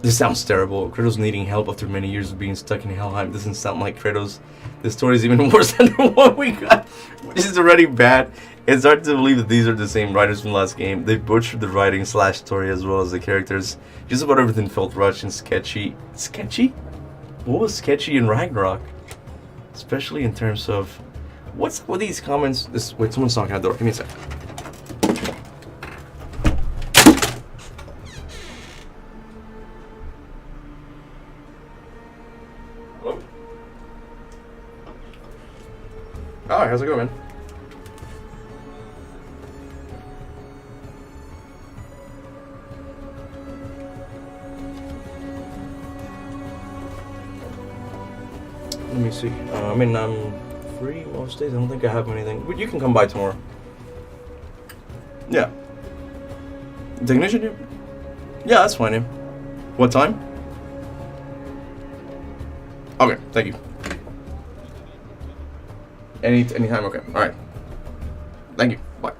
This sounds terrible. Kratos needing help after many years of being stuck in Helheim doesn't sound like Kratos. The story is even worse than the one we got, which is already bad. It's hard to believe that these are the same writers from last game. They butchered the writing / story as well as the characters. Just about everything felt rushed and sketchy. Sketchy? What was sketchy in Ragnarok? Especially in terms of... What's up with these comments? Wait, someone's knocking at the door. Give me a sec. Hello? Oh, how's it going, man? Let me see. I mean, I'm free most days. I don't think I have anything. But you can come by tomorrow. Yeah. Technician? Yeah, that's fine. Yeah. What time? Okay, thank you. Anytime. Okay. All right. Thank you. Bye.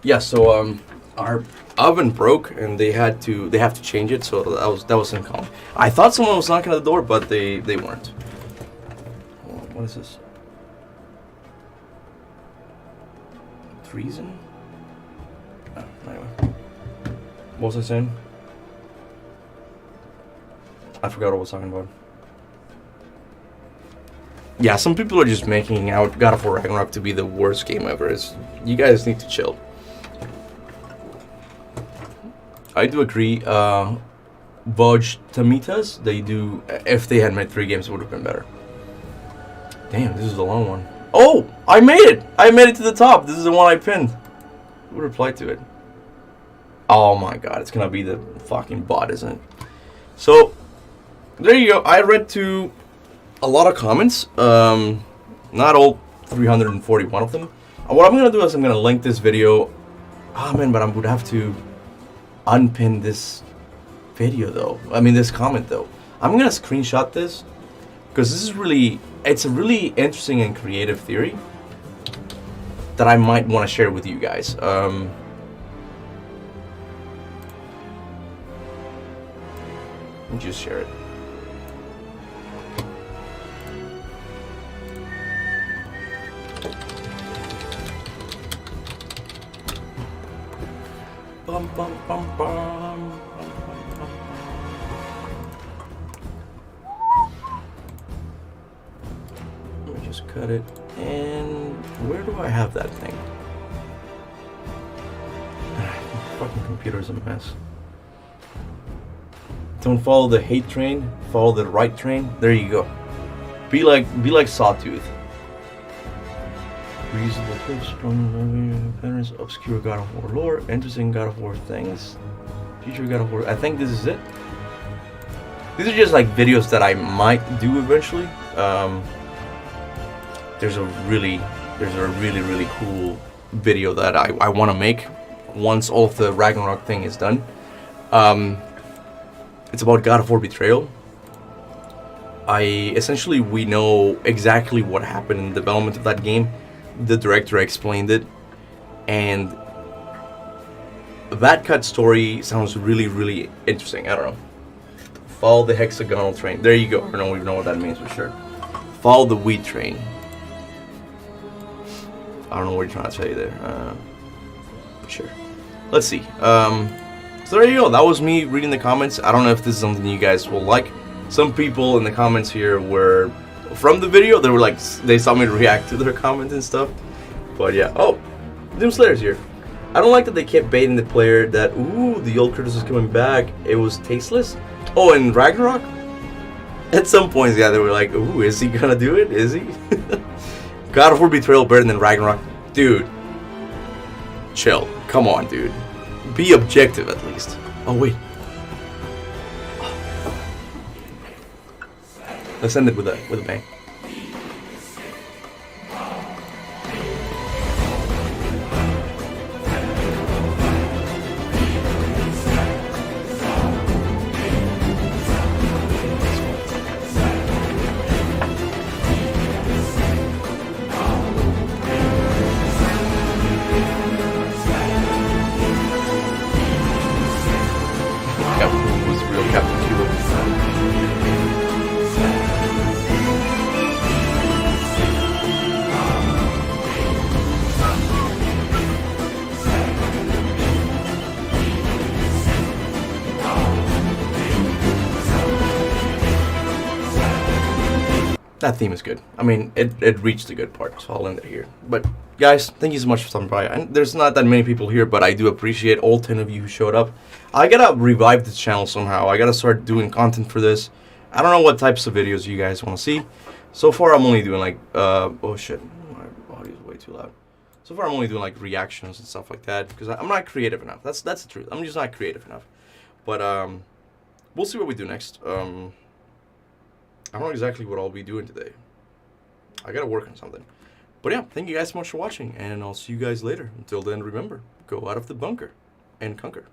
Yeah. So our oven broke and they have to change it, so that was in common. I thought someone was knocking at the door, but they weren't. What is this? Treason? Oh, anyway. What was I saying? I forgot what I was talking about. Yeah, some people are just making out God of War Ragnarok to be the worst game ever. You guys need to chill. I do agree. Vaj Tamitas, they do. If they had made 3 games, it would have been better. Damn, this is a long one. Oh, I made it! I made it to the top. This is the one I pinned. Who replied to it? Oh my god, it's gonna be the fucking bot, isn't it? So, there you go. I read to a lot of comments. Not all 341 of them. And what I'm gonna do is I'm gonna link this video. Oh man, but I would have to unpin this video though. I mean this comment though. I'm gonna screenshot this because it's a really interesting and creative theory that I might want to share with you guys. Let me just share it. Let me just cut it. And where do I have that thing? Fucking computer's a mess. Don't follow the hate train, follow the right train. There you go. Be like Sawtooth. Reasonable tips, strong patterns, obscure God of War lore, interesting God of War things, future God of War. I think this is it. These are just like videos that I might do eventually. There's a really cool video that I want to make once all of the Ragnarok thing is done. It's about God of War Betrayal. We know exactly what happened in the development of that game. The director explained it, and that cut story sounds really interesting. I don't know. Follow the hexagonal train. There you go. I don't even know what that means for sure. Follow the wheat train. I don't know what you're trying to say there. Sure. Let's see. So there you go. That was me reading the comments. I don't know if this is something you guys will like. Some people in the comments here were from the video. They were like, they saw me react to their comments and stuff. But yeah. Oh, Doom Slayer's here. I don't like that they kept baiting the player that, ooh, the old Kratos is coming back. It was tasteless. Oh, and Ragnarok? At some points, yeah, they were like, ooh, is he gonna do it? Is he? God of War Betrayal better than Ragnarok? Dude. Chill. Come on, dude. Be objective at least. Oh, wait. Let's end it with a bang. Captain was real Captain Cuba. That theme is good. I mean, it reached the good part, so I'll end it here. But guys, thank you so much for stopping by. And there's not that many people here, but I do appreciate all 10 of you who showed up. I gotta revive this channel somehow. I gotta start doing content for this. I don't know what types of videos you guys want to see. So far, I'm only doing like, oh shit, my audio is way too loud. So far, I'm only doing like reactions and stuff like that because I'm not creative enough. That's the truth. I'm just not creative enough. But we'll see what we do next. I don't know exactly what I'll be doing today. I gotta work on something. But yeah, thank you guys so much for watching, and I'll see you guys later. Until then, remember, go out of the bunker and conquer.